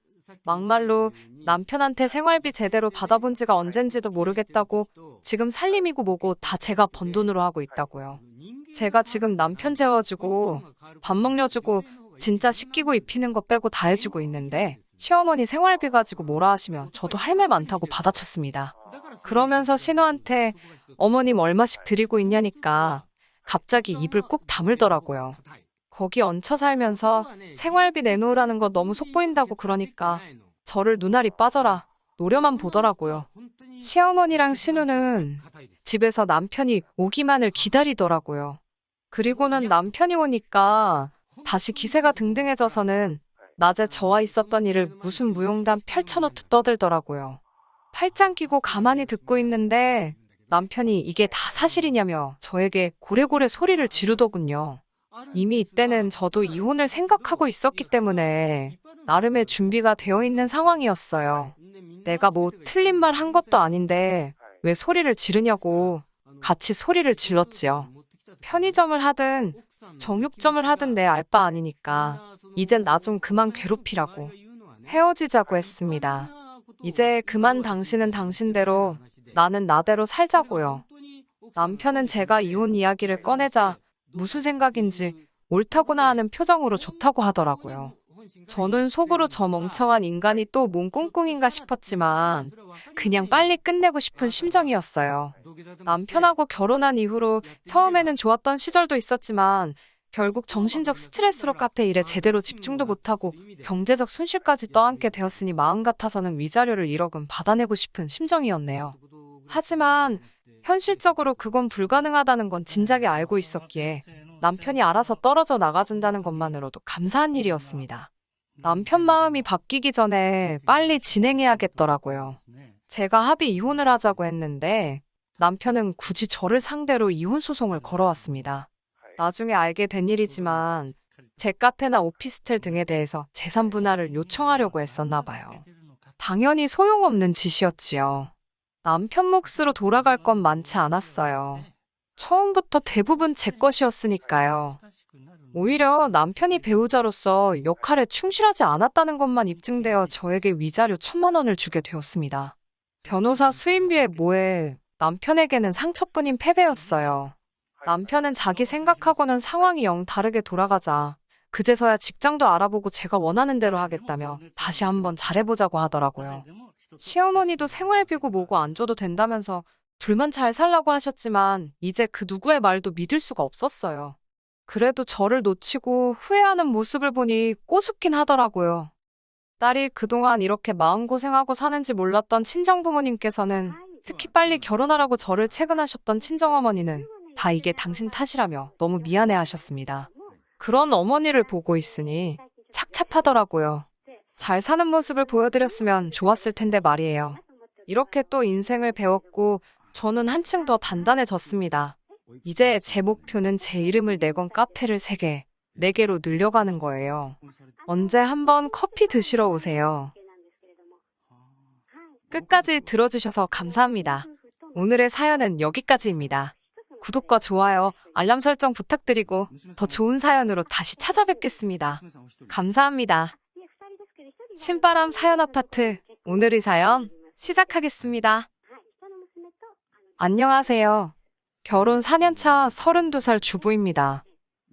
막말로 남편한테 생활비 제대로 받아본 지가 언젠지도 모르겠다고 지금 살림이고 뭐고 다 제가 번 돈으로 하고 있다고요. 제가 지금 남편 재워주고 밥 먹여주고 진짜 시키고 입히는 거 빼고 다 해주고 있는데 시어머니 생활비 가지고 뭐라 하시면 저도 할 말 많다고 받아쳤습니다. 그러면서 신우한테 어머님 얼마씩 드리고 있냐니까 갑자기 입을 꾹 다물더라고요. 거기 얹혀 살면서 생활비 내놓으라는 거 너무 속보인다고 그러니까 저를 눈알이 빠져라 노려만 보더라고요. 시어머니랑 신우는 집에서 남편이 오기만을 기다리더라고요. 그리고는 남편이 오니까 다시 기세가 등등해져서는 낮에 저와 있었던 일을 무슨 무용담 펼쳐놓듯 떠들더라고요. 팔짱 끼고 가만히 듣고 있는데 남편이 이게 다 사실이냐며 저에게 고래고래 소리를 지르더군요. 이미 이때는 저도 이혼을 생각하고 있었기 때문에 나름의 준비가 되어 있는 상황이었어요. 내가 뭐 틀린 말 한 것도 아닌데 왜 소리를 지르냐고 같이 소리를 질렀지요. 편의점을 하든 정육점을 하든 내 알 바 아니니까 이젠 나 좀 그만 괴롭히라고 헤어지자고 했습니다. 이제 그만 당신은 당신대로 나는 나대로 살자고요. 남편은 제가 이혼 이야기를 꺼내자 무슨 생각인지 옳다구나 하는 표정으로 좋다고 하더라고요. 저는 속으로 저 멍청한 인간이 또 뭔 꿍꿍인가 싶었지만 그냥 빨리 끝내고 싶은 심정이었어요. 남편하고 결혼한 이후로 처음에는 좋았던 시절도 있었지만 결국 정신적 스트레스로 카페 일에 제대로 집중도 못하고 경제적 손실까지 떠안게 되었으니 마음 같아서는 위자료를 1억은 받아내고 싶은 심정이었네요. 하지만 현실적으로 그건 불가능하다는 건 진작에 알고 있었기에 남편이 알아서 떨어져 나가준다는 것만으로도 감사한 일이었습니다. 남편 마음이 바뀌기 전에 빨리 진행해야겠더라고요. 제가 합의 이혼을 하자고 했는데 남편은 굳이 저를 상대로 이혼 소송을 걸어왔습니다. 나중에 알게 된 일이지만 제 카페나 오피스텔 등에 대해서 재산 분할을 요청하려고 했었나 봐요. 당연히 소용없는 짓이었지요. 남편 몫으로 돌아갈 건 많지 않았어요. 처음부터 대부분 제 것이었으니까요. 오히려 남편이 배우자로서 역할에 충실하지 않았다는 것만 입증되어 저에게 위자료 1,000만 원을 주게 되었습니다. 변호사 수임비에 뭐에 남편에게는 상처뿐인 패배였어요. 남편은 자기 생각하고는 상황이 영 다르게 돌아가자 그제서야 직장도 알아보고 제가 원하는 대로 하겠다며 다시 한번 잘해보자고 하더라고요. 시어머니도 생활비고 뭐고 안 줘도 된다면서 둘만 잘 살라고 하셨지만 이제 그 누구의 말도 믿을 수가 없었어요. 그래도 저를 놓치고 후회하는 모습을 보니 꼬숩긴 하더라고요. 딸이 그동안 이렇게 마음고생하고 사는지 몰랐던 친정부모님께서는 특히 빨리 결혼하라고 저를 채근하셨던 친정어머니는 다 이게 당신 탓이라며 너무 미안해하셨습니다. 그런 어머니를 보고 있으니 착잡하더라고요. 잘 사는 모습을 보여드렸으면 좋았을 텐데 말이에요. 이렇게 또 인생을 배웠고 저는 한층 더 단단해졌습니다. 이제 제 목표는 제 이름을 내건 카페를 3개, 4개로 늘려가는 거예요. 언제 한번 커피 드시러 오세요. 끝까지 들어주셔서 감사합니다. 오늘의 사연은 여기까지입니다. 구독과 좋아요, 알람 설정 부탁드리고 더 좋은 사연으로 다시 찾아뵙겠습니다. 감사합니다. 신바람 사연 아파트, 오늘의 사연 시작하겠습니다. 안녕하세요. 결혼 4년차 32살 주부입니다.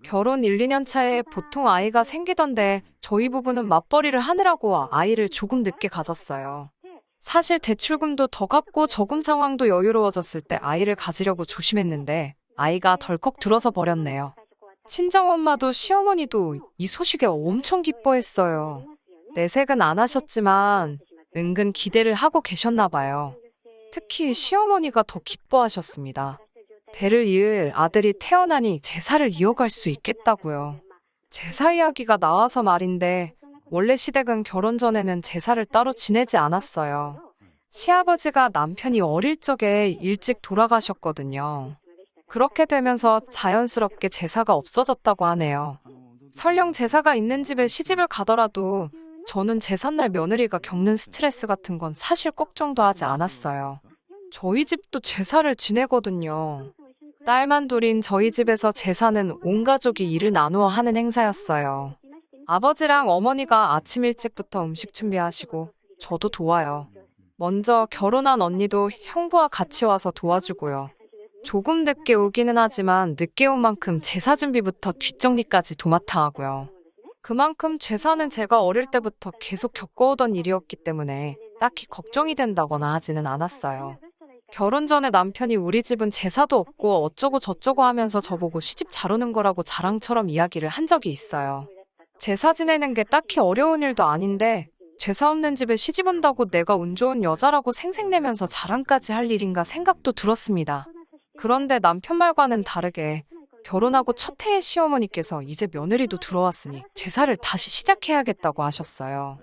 결혼 1, 2년 차에 보통 아이가 생기던데 저희 부부는 맞벌이를 하느라고 아이를 조금 늦게 가졌어요. 사실 대출금도 더 갚고 저금 상황도 여유로워졌을 때 아이를 가지려고 조심했는데 아이가 덜컥 들어서 버렸네요. 친정엄마도 시어머니도 이 소식에 엄청 기뻐했어요. 내색은 안 하셨지만 은근 기대를 하고 계셨나 봐요. 특히 시어머니가 더 기뻐하셨습니다. 대를 이을 아들이 태어나니 제사를 이어갈 수 있겠다고요. 제사 이야기가 나와서 말인데 원래 시댁은 결혼 전에는 제사를 따로 지내지 않았어요. 시아버지가 남편이 어릴 적에 일찍 돌아가셨거든요. 그렇게 되면서 자연스럽게 제사가 없어졌다고 하네요. 설령 제사가 있는 집에 시집을 가더라도 저는 제삿날 며느리가 겪는 스트레스 같은 건 사실 걱정도 하지 않았어요. 저희 집도 제사를 지내거든요. 딸만 둘인 저희 집에서 제사는 온 가족이 일을 나누어 하는 행사였어요. 아버지랑 어머니가 아침 일찍부터 음식 준비하시고 저도 도와요. 먼저 결혼한 언니도 형부와 같이 와서 도와주고요. 조금 늦게 오기는 하지만 늦게 온 만큼 제사 준비부터 뒷정리까지 도맡아 하고요. 그만큼 제사는 제가 어릴 때부터 계속 겪어오던 일이었기 때문에 딱히 걱정이 된다거나 하지는 않았어요. 결혼 전에 남편이 우리 집은 제사도 없고 어쩌고 저쩌고 하면서 저보고 시집 잘 오는 거라고 자랑처럼 이야기를 한 적이 있어요. 제사 지내는 게 딱히 어려운 일도 아닌데 제사 없는 집에 시집 온다고 내가 운 좋은 여자라고 생색내면서 자랑까지 할 일인가 생각도 들었습니다. 그런데 남편 말과는 다르게 결혼하고 첫 해에 시어머니께서 이제 며느리도 들어왔으니 제사를 다시 시작해야겠다고 하셨어요.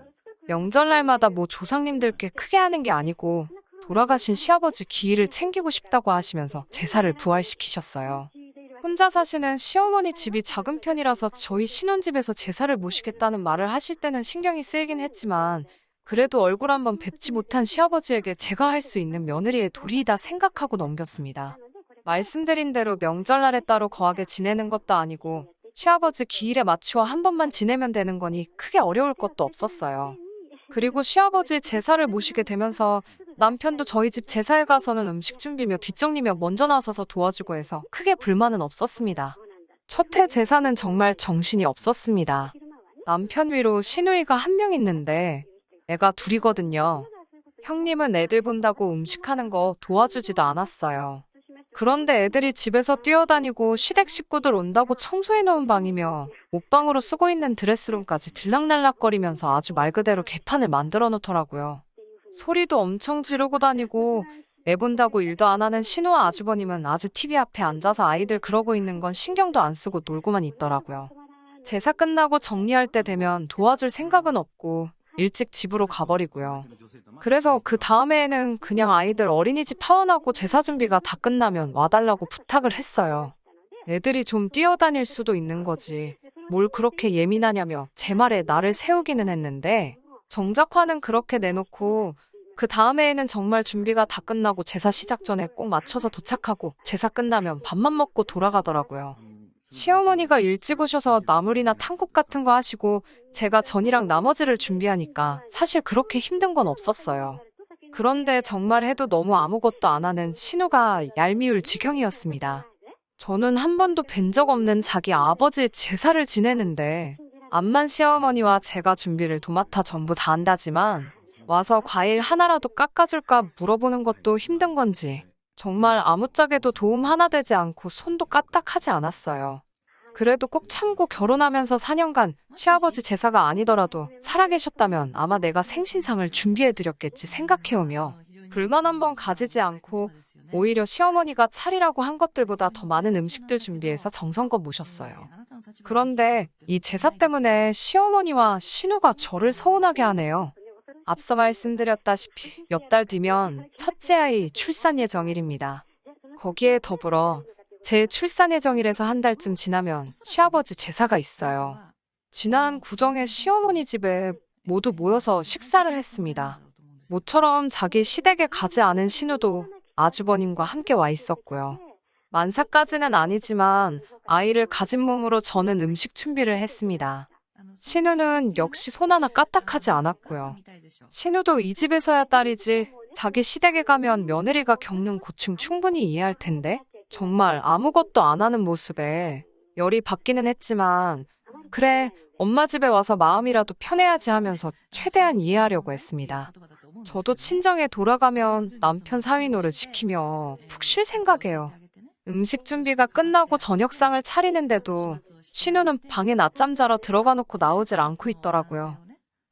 명절날마다 뭐 조상님들께 크게 하는 게 아니고 돌아가신 시아버지 기일을 챙기고 싶다고 하시면서 제사를 부활시키셨어요. 혼자 사시는 시어머니 집이 작은 편이라서 저희 신혼집에서 제사를 모시겠다는 말을 하실 때는 신경이 쓰이긴 했지만 그래도 얼굴 한번 뵙지 못한 시아버지에게 제가 할 수 있는 며느리의 도리이다 생각하고 넘겼습니다. 말씀드린 대로 명절날에 따로 거하게 지내는 것도 아니고 시아버지 기일에 맞추어 한 번만 지내면 되는 거니 크게 어려울 것도 없었어요. 그리고 시아버지 제사를 모시게 되면서 남편도 저희 집 제사에 가서는 음식 준비며 뒷정리며 먼저 나서서 도와주고 해서 크게 불만은 없었습니다. 첫 해 제사는 정말 정신이 없었습니다. 남편 위로 시누이가 한 명 있는데 애가 둘이거든요. 형님은 애들 본다고 음식하는 거 도와주지도 않았어요. 그런데 애들이 집에서 뛰어다니고 시댁 식구들 온다고 청소해놓은 방이며 옷방으로 쓰고 있는 드레스룸까지 들락날락거리면서 아주 말 그대로 개판을 만들어 놓더라고요. 소리도 엄청 지르고 다니고 애 본다고 일도 안 하는 신우와 아주버님은 아주 TV 앞에 앉아서 아이들 그러고 있는 건 신경도 안 쓰고 놀고만 있더라고요. 제사 끝나고 정리할 때 되면 도와줄 생각은 없고 일찍 집으로 가버리고요. 그래서 그 다음에는 그냥 아이들 어린이집 하원하고 제사 준비가 다 끝나면 와달라고 부탁을 했어요. 애들이 좀 뛰어다닐 수도 있는 거지. 뭘 그렇게 예민하냐며 제 말에 나를 세우기는 했는데 정작 화는 그렇게 내놓고 그 다음에는 정말 준비가 다 끝나고 제사 시작 전에 꼭 맞춰서 도착하고 제사 끝나면 밥만 먹고 돌아가더라고요. 시어머니가 일찍 오셔서 나물이나 탕국 같은 거 하시고 제가 전이랑 나머지를 준비하니까 사실 그렇게 힘든 건 없었어요. 그런데 정말 해도 너무 아무것도 안 하는 신우가 얄미울 지경이었습니다. 저는 한 번도 뵌 적 없는 자기 아버지의 제사를 지내는데 암만 시어머니와 제가 준비를 도맡아 전부 다 한다지만 와서 과일 하나라도 깎아줄까 물어보는 것도 힘든 건지 정말 아무짝에도 도움 하나 되지 않고 손도 까딱하지 않았어요. 그래도 꼭 참고 결혼하면서 4년간 시아버지 제사가 아니더라도 살아계셨다면 아마 내가 생신상을 준비해드렸겠지 생각해오며 불만 한 번 가지지 않고 오히려 시어머니가 차리라고 한 것들보다 더 많은 음식들 준비해서 정성껏 모셨어요. 그런데 이 제사 때문에 시어머니와 신우가 저를 서운하게 하네요. 앞서 말씀드렸다시피 몇 달 뒤면 첫째 아이 출산 예정일입니다. 거기에 더불어 제 출산 예정일에서 한 달쯤 지나면 시아버지 제사가 있어요. 지난 구정에 시어머니 집에 모두 모여서 식사를 했습니다. 모처럼 자기 시댁에 가지 않은 신우도 아주버님과 함께 와 있었고요. 만사까지는 아니지만 아이를 가진 몸으로 저는 음식 준비를 했습니다. 신우는 역시 손 하나 까딱하지 않았고요. 신우도 이 집에서야 딸이지 자기 시댁에 가면 며느리가 겪는 고충 충분히 이해할 텐데 정말 아무것도 안 하는 모습에 열이 받기는 했지만 그래 엄마 집에 와서 마음이라도 편해야지 하면서 최대한 이해하려고 했습니다. 저도 친정에 돌아가면 남편 사위 노릇 시키며 푹 쉴 생각이에요. 음식 준비가 끝나고 저녁상을 차리는데도 신우는 방에 낮잠 자러 들어가 놓고 나오질 않고 있더라고요.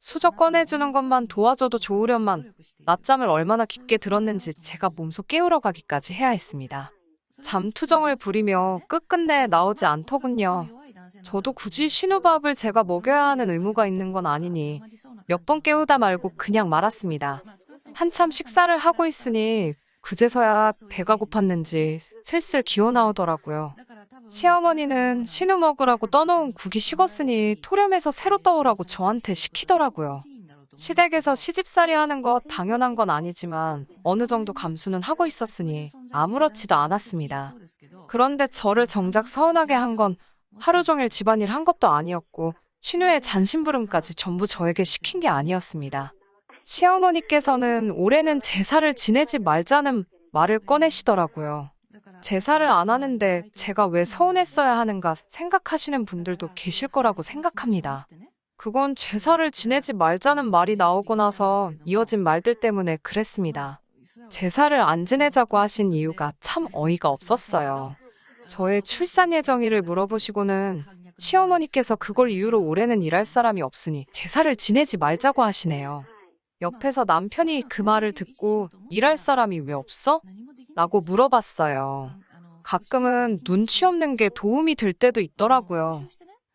수저 꺼내주는 것만 도와줘도 좋으련만 낮잠을 얼마나 깊게 들었는지 제가 몸소 깨우러 가기까지 해야 했습니다. 잠투정을 부리며 끝끝내 나오지 않더군요. 저도 굳이 신우밥을 제가 먹여야 하는 의무가 있는 건 아니니 몇 번 깨우다 말고 그냥 말았습니다. 한참 식사를 하고 있으니 그제서야 배가 고팠는지 슬슬 기어 나오더라고요. 시어머니는 신우 먹으라고 떠놓은 국이 식었으니 토렴해서 새로 떠오라고 저한테 시키더라고요. 시댁에서 시집살이 하는 것 당연한 건 아니지만 어느 정도 감수는 하고 있었으니 아무렇지도 않았습니다. 그런데 저를 정작 서운하게 한 건 하루 종일 집안일 한 것도 아니었고 신우의 잔심부름까지 전부 저에게 시킨 게 아니었습니다. 시어머니께서는 올해는 제사를 지내지 말자는 말을 꺼내시더라고요. 제사를 안 하는데 제가 왜 서운했어야 하는가 생각하시는 분들도 계실 거라고 생각합니다. 그건 제사를 지내지 말자는 말이 나오고 나서 이어진 말들 때문에 그랬습니다. 제사를 안 지내자고 하신 이유가 참 어이가 없었어요. 저의 출산 예정일을 물어보시고는 시어머니께서 그걸 이유로 올해는 일할 사람이 없으니 제사를 지내지 말자고 하시네요. 옆에서 남편이 그 말을 듣고 일할 사람이 왜 없어? 라고 물어봤어요. 가끔은 눈치 없는 게 도움이 될 때도 있더라고요.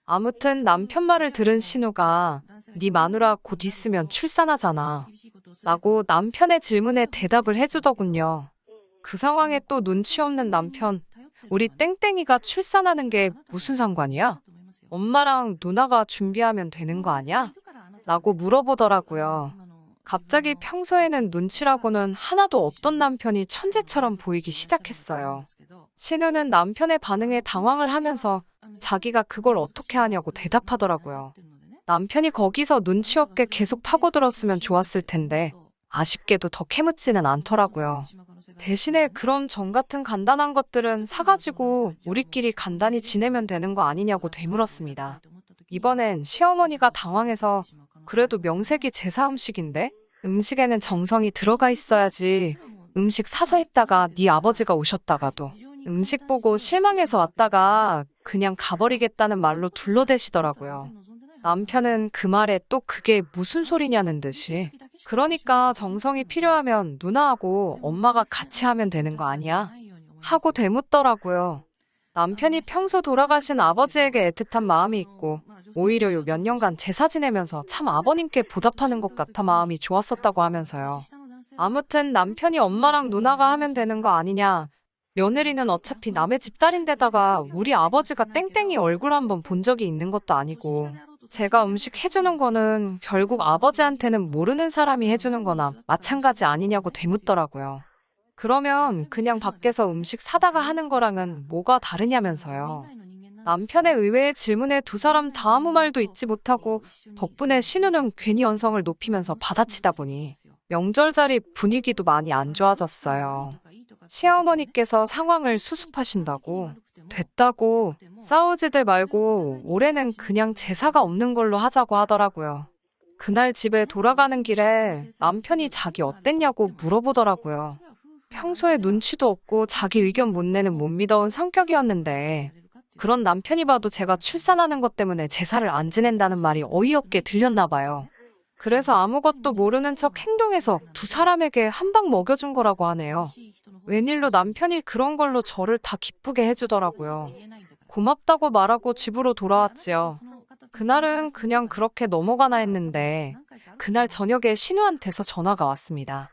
아무튼 남편 말을 들은 신우가 네 마누라 곧 있으면 출산하잖아 라고 남편의 질문에 대답을 해주더군요. 그 상황에 또 눈치 없는 남편, 우리 땡땡이가 출산하는 게 무슨 상관이야? 엄마랑 누나가 준비하면 되는 거 아니야? 라고 물어보더라고요. 갑자기 평소에는 눈치라고는 하나도 없던 남편이 천재처럼 보이기 시작했어요. 신우는 남편의 반응에 당황을 하면서 자기가 그걸 어떻게 하냐고 대답하더라고요. 남편이 거기서 눈치 없게 계속 파고들었으면 좋았을 텐데 아쉽게도 더 캐묻지는 않더라고요. 대신에 그럼 전 같은 간단한 것들은 사가지고 우리끼리 간단히 지내면 되는 거 아니냐고 되물었습니다. 이번엔 시어머니가 당황해서 그래도 명색이 제사 음식인데? 음식에는 정성이 들어가 있어야지. 음식 사서 했다가 네 아버지가 오셨다가도 음식 보고 실망해서 왔다가 그냥 가버리겠다는 말로 둘러대시더라고요. 남편은 그 말에 또 그게 무슨 소리냐는 듯이 그러니까 정성이 필요하면 누나하고 엄마가 같이 하면 되는 거 아니야? 하고 되묻더라고요. 남편이 평소 돌아가신 아버지에게 애틋한 마음이 있고 오히려 요 몇 년간 제사 지내면서 참 아버님께 보답하는 것 같아 마음이 좋았었다고 하면서요. 아무튼 남편이 엄마랑 누나가 하면 되는 거 아니냐. 며느리는 어차피 남의 집딸인데다가 우리 아버지가 땡땡이 얼굴 한번 본 적이 있는 것도 아니고 제가 음식 해주는 거는 결국 아버지한테는 모르는 사람이 해주는 거나 마찬가지 아니냐고 되묻더라고요. 그러면 그냥 밖에서 음식 사다가 하는 거랑은 뭐가 다르냐면서요. 남편의 의외의 질문에 두 사람 다 아무 말도 잊지 못하고 덕분에 신우는 괜히 언성을 높이면서 받아치다 보니 명절 자리 분위기도 많이 안 좋아졌어요. 시어머니께서 상황을 수습하신다고 됐다고 싸우지들 말고 올해는 그냥 제사가 없는 걸로 하자고 하더라고요. 그날 집에 돌아가는 길에 남편이 자기 어땠냐고 물어보더라고요. 평소에 눈치도 없고 자기 의견 못 내는 못 믿어온 성격이었는데 그런 남편이 봐도 제가 출산하는 것 때문에 제사를 안 지낸다는 말이 어이없게 들렸나 봐요. 그래서 아무것도 모르는 척 행동해서 두 사람에게 한 방 먹여준 거라고 하네요. 웬일로 남편이 그런 걸로 저를 다 기쁘게 해주더라고요. 고맙다고 말하고 집으로 돌아왔지요. 그날은 그냥 그렇게 넘어가나 했는데 그날 저녁에 신우한테서 전화가 왔습니다.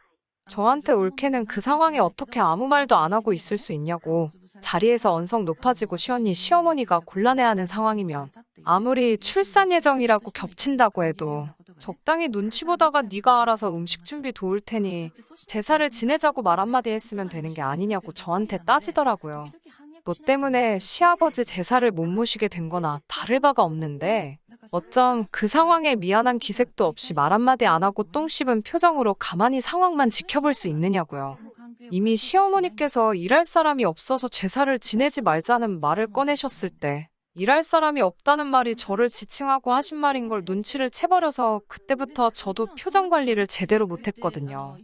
저한테 올케는 그 상황에 어떻게 아무 말도 안 하고 있을 수 있냐고 자리에서 언성 높아지고 시언니 시어머니가 곤란해하는 상황이면 아무리 출산 예정이라고 겹친다고 해도 적당히 눈치 보다가 네가 알아서 음식 준비 도울 테니 제사를 지내자고 말 한마디 했으면 되는 게 아니냐고 저한테 따지더라고요. 너 때문에 시아버지 제사를 못 모시게 된 거나 다를 바가 없는데 어쩜 그 상황에 미안한 기색도 없이 말 한마디 안 하고 똥 씹은 표정으로 가만히 상황만 지켜볼 수 있느냐고요. 이미 시어머니께서 일할 사람이 없어서 제사를 지내지 말자는 말을 꺼내셨을 때 일할 사람이 없다는 말이 저를 지칭하고 하신 말인 걸 눈치를 채버려서 그때부터 저도 표정 관리를 제대로 못했거든요.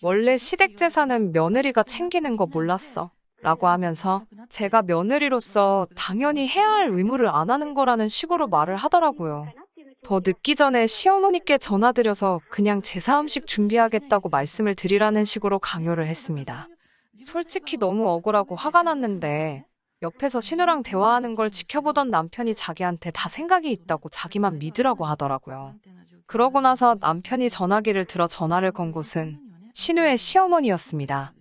원래 시댁 제사는 며느리가 챙기는 거 몰랐어 라고 하면서 제가 며느리로서 당연히 해야 할 의무를 안 하는 거라는 식으로 말을 하더라고요. 더 늦기 전에 시어머니께 전화드려서 그냥 제사 음식 준비하겠다고 말씀을 드리라는 식으로 강요를 했습니다. 솔직히 너무 억울하고 화가 났는데 옆에서 신우랑 대화하는 걸 지켜보던 남편이 자기한테 다 생각이 있다고 자기만 믿으라고 하더라고요. 그러고 나서 남편이 전화기를 들어 전화를 건 곳은 신우의 시어머니였습니다.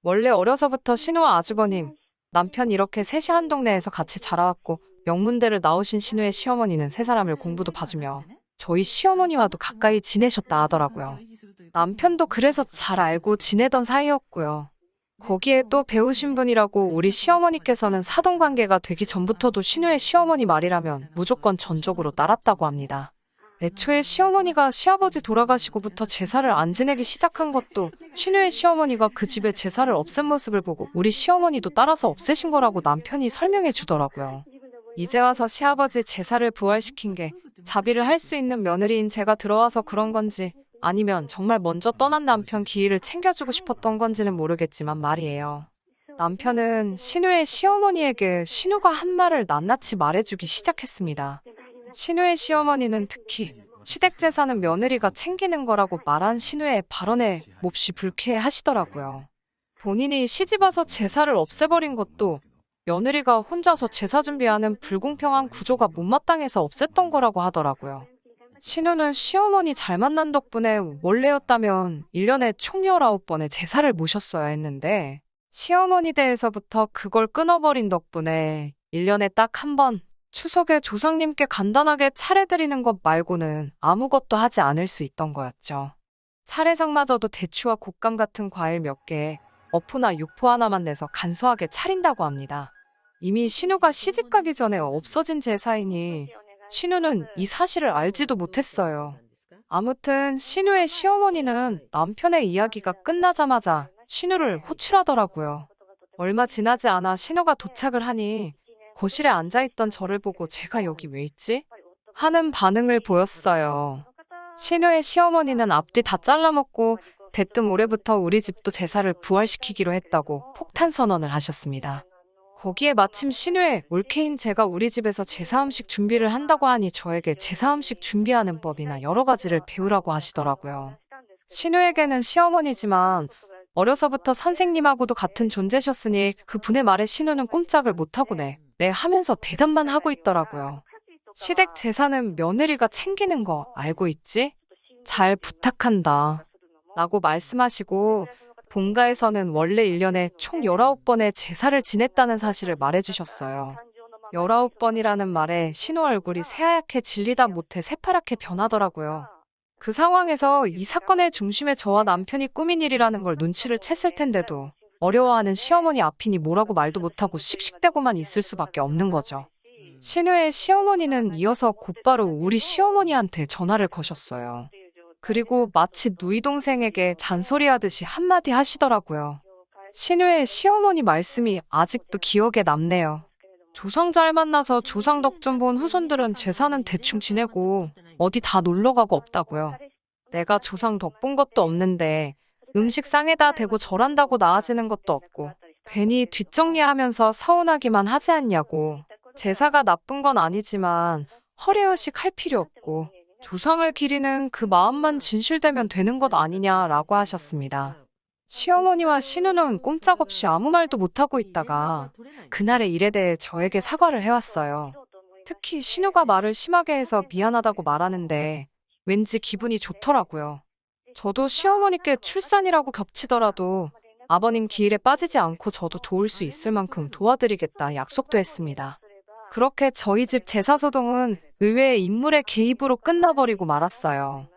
원래 어려서부터 신우와 아주버님, 남편 이렇게 셋이 한 동네에서 같이 자라왔고 명문대를 나오신 신우의 시어머니는 세 사람을 공부도 봐주며 저희 시어머니와도 가까이 지내셨다 하더라고요. 남편도 그래서 잘 알고 지내던 사이였고요. 거기에 또 배우신 분이라고 우리 시어머니께서는 사돈관계가 되기 전부터도 신우의 시어머니 말이라면 무조건 전적으로 따랐다고 합니다. 애초에 시어머니가 시아버지 돌아가시고부터 제사를 안 지내기 시작한 것도 신우의 시어머니가 그 집에 제사를 없앤 모습을 보고 우리 시어머니도 따라서 없애신 거라고 남편이 설명해 주더라고요. 이제 와서 시아버지 제사를 부활시킨 게 자비를 할 수 있는 며느리인 제가 들어와서 그런 건지 아니면 정말 먼저 떠난 남편 기일을 챙겨주고 싶었던 건지는 모르겠지만 말이에요. 남편은 신우의 시어머니에게 신우가 한 말을 낱낱이 말해주기 시작했습니다. 신우의 시어머니는 특히 시댁 제사는 며느리가 챙기는 거라고 말한 신우의 발언에 몹시 불쾌해하시더라고요. 본인이 시집와서 제사를 없애버린 것도 며느리가 혼자서 제사 준비하는 불공평한 구조가 못마땅해서 없앴던 거라고 하더라고요. 신우는 시어머니 잘 만난 덕분에 원래였다면 1년에 총 19번의 제사를 모셨어야 했는데 시어머니 댁에서부터 그걸 끊어버린 덕분에 1년에 딱 한 번 추석에 조상님께 간단하게 차례드리는 것 말고는 아무것도 하지 않을 수 있던 거였죠. 차례상마저도 대추와 곶감 같은 과일 몇 개, 어포나 육포 하나만 내서 간소하게 차린다고 합니다. 이미 신우가 시집가기 전에 없어진 제사이니 신우는 이 사실을 알지도 못했어요. 아무튼 신우의 시어머니는 남편의 이야기가 끝나자마자 신우를 호출하더라고요. 얼마 지나지 않아 신우가 도착을 하니 거실에 앉아있던 저를 보고 제가 여기 왜 있지? 하는 반응을 보였어요. 신우의 시어머니는 앞뒤 다 잘라먹고 대뜸 올해부터 우리 집도 제사를 부활시키기로 했다고 폭탄 선언을 하셨습니다. 거기에 마침 신우의 올케인 제가 우리 집에서 제사 음식 준비를 한다고 하니 저에게 제사 음식 준비하는 법이나 여러 가지를 배우라고 하시더라고요. 신우에게는 시어머니지만 어려서부터 선생님하고도 같은 존재셨으니 그 분의 말에 신우는 꼼짝을 못하고 네 하면서 대답만 하고 있더라고요. 시댁 제사는 며느리가 챙기는 거 알고 있지? 잘 부탁한다. 라고 말씀하시고 본가에서는 원래 1년에 총 19번의 제사를 지냈다는 사실을 말해주셨어요. 19번이라는 말에 신우 얼굴이 새하얗게 질리다 못해 새파랗게 변하더라고요. 그 상황에서 이 사건의 중심에 저와 남편이 꾸민 일이라는 걸 눈치를 챘을 텐데도 어려워하는 시어머니 앞이니 뭐라고 말도 못하고 씩씩대고만 있을 수밖에 없는 거죠. 신우의 시어머니는 이어서 곧바로 우리 시어머니한테 전화를 거셨어요. 그리고 마치 누이 동생에게 잔소리하듯이 한마디 하시더라고요. 신우의 시어머니 말씀이 아직도 기억에 남네요. 조상 잘 만나서 조상 덕 좀 본 후손들은 제사는 대충 지내고 어디 다 놀러가고 없다고요. 내가 조상 덕 본 것도 없는데 음식 상에다 대고 절한다고 나아지는 것도 없고 괜히 뒷정리하면서 서운하기만 하지 않냐고. 제사가 나쁜 건 아니지만 허례허식 할 필요 없고 조상을 기리는 그 마음만 진실되면 되는 것 아니냐라고 하셨습니다. 시어머니와 신우는 꼼짝없이 아무 말도 못하고 있다가 그날의 일에 대해 저에게 사과를 해왔어요. 특히 신우가 말을 심하게 해서 미안하다고 말하는데 왠지 기분이 좋더라고요. 저도 시어머니께 출산이라고 겹치더라도 아버님 기일에 빠지지 않고 저도 도울 수 있을 만큼 도와드리겠다 약속도 했습니다. 그렇게 저희 집 제사소동은 의외의 인물의 개입으로 끝나버리고 말았어요.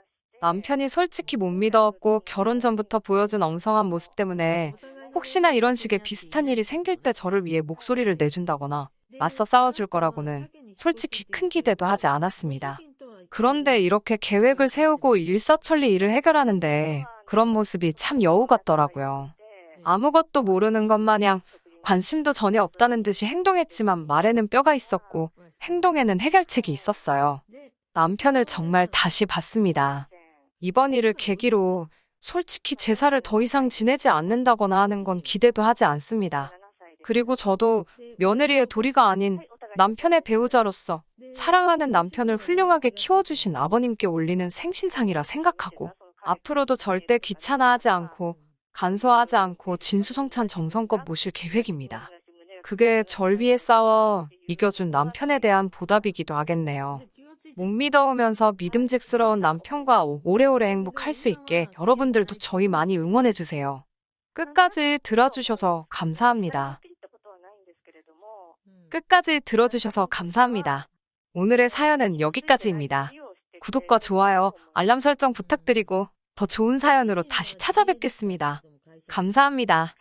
남편이 솔직히 못 믿어왔고 결혼 전부터 보여준 엉성한 모습 때문에 혹시나 이런 식의 비슷한 일이 생길 때 저를 위해 목소리를 내준다거나 맞서 싸워줄 거라고는 솔직히 큰 기대도 하지 않았습니다. 그런데 이렇게 계획을 세우고 일사천리 일을 해결하는데 그런 모습이 참 여우 같더라고요. 아무것도 모르는 것 마냥 관심도 전혀 없다는 듯이 행동했지만 말에는 뼈가 있었고 행동에는 해결책이 있었어요. 남편을 정말 다시 봤습니다. 이번 일을 계기로 솔직히 제사를 더 이상 지내지 않는다거나 하는 건 기대도 하지 않습니다. 그리고 저도 며느리의 도리가 아닌 남편의 배우자로서 사랑하는 남편을 훌륭하게 키워주신 아버님께 올리는 생신상이라 생각하고 앞으로도 절대 귀찮아하지 않고 간소화하지 않고 진수성찬 정성껏 모실 계획입니다. 그게 절 위해 싸워 이겨준 남편에 대한 보답이기도 하겠네요. 못 믿어오면서 믿음직스러운 남편과 오래오래 행복할 수 있게 여러분들도 저희 많이 응원해주세요. 끝까지 들어주셔서 감사합니다. 끝까지 들어주셔서 감사합니다. 오늘의 사연은 여기까지입니다. 구독과 좋아요, 알람 설정 부탁드리고 더 좋은 사연으로 다시 찾아뵙겠습니다. 감사합니다.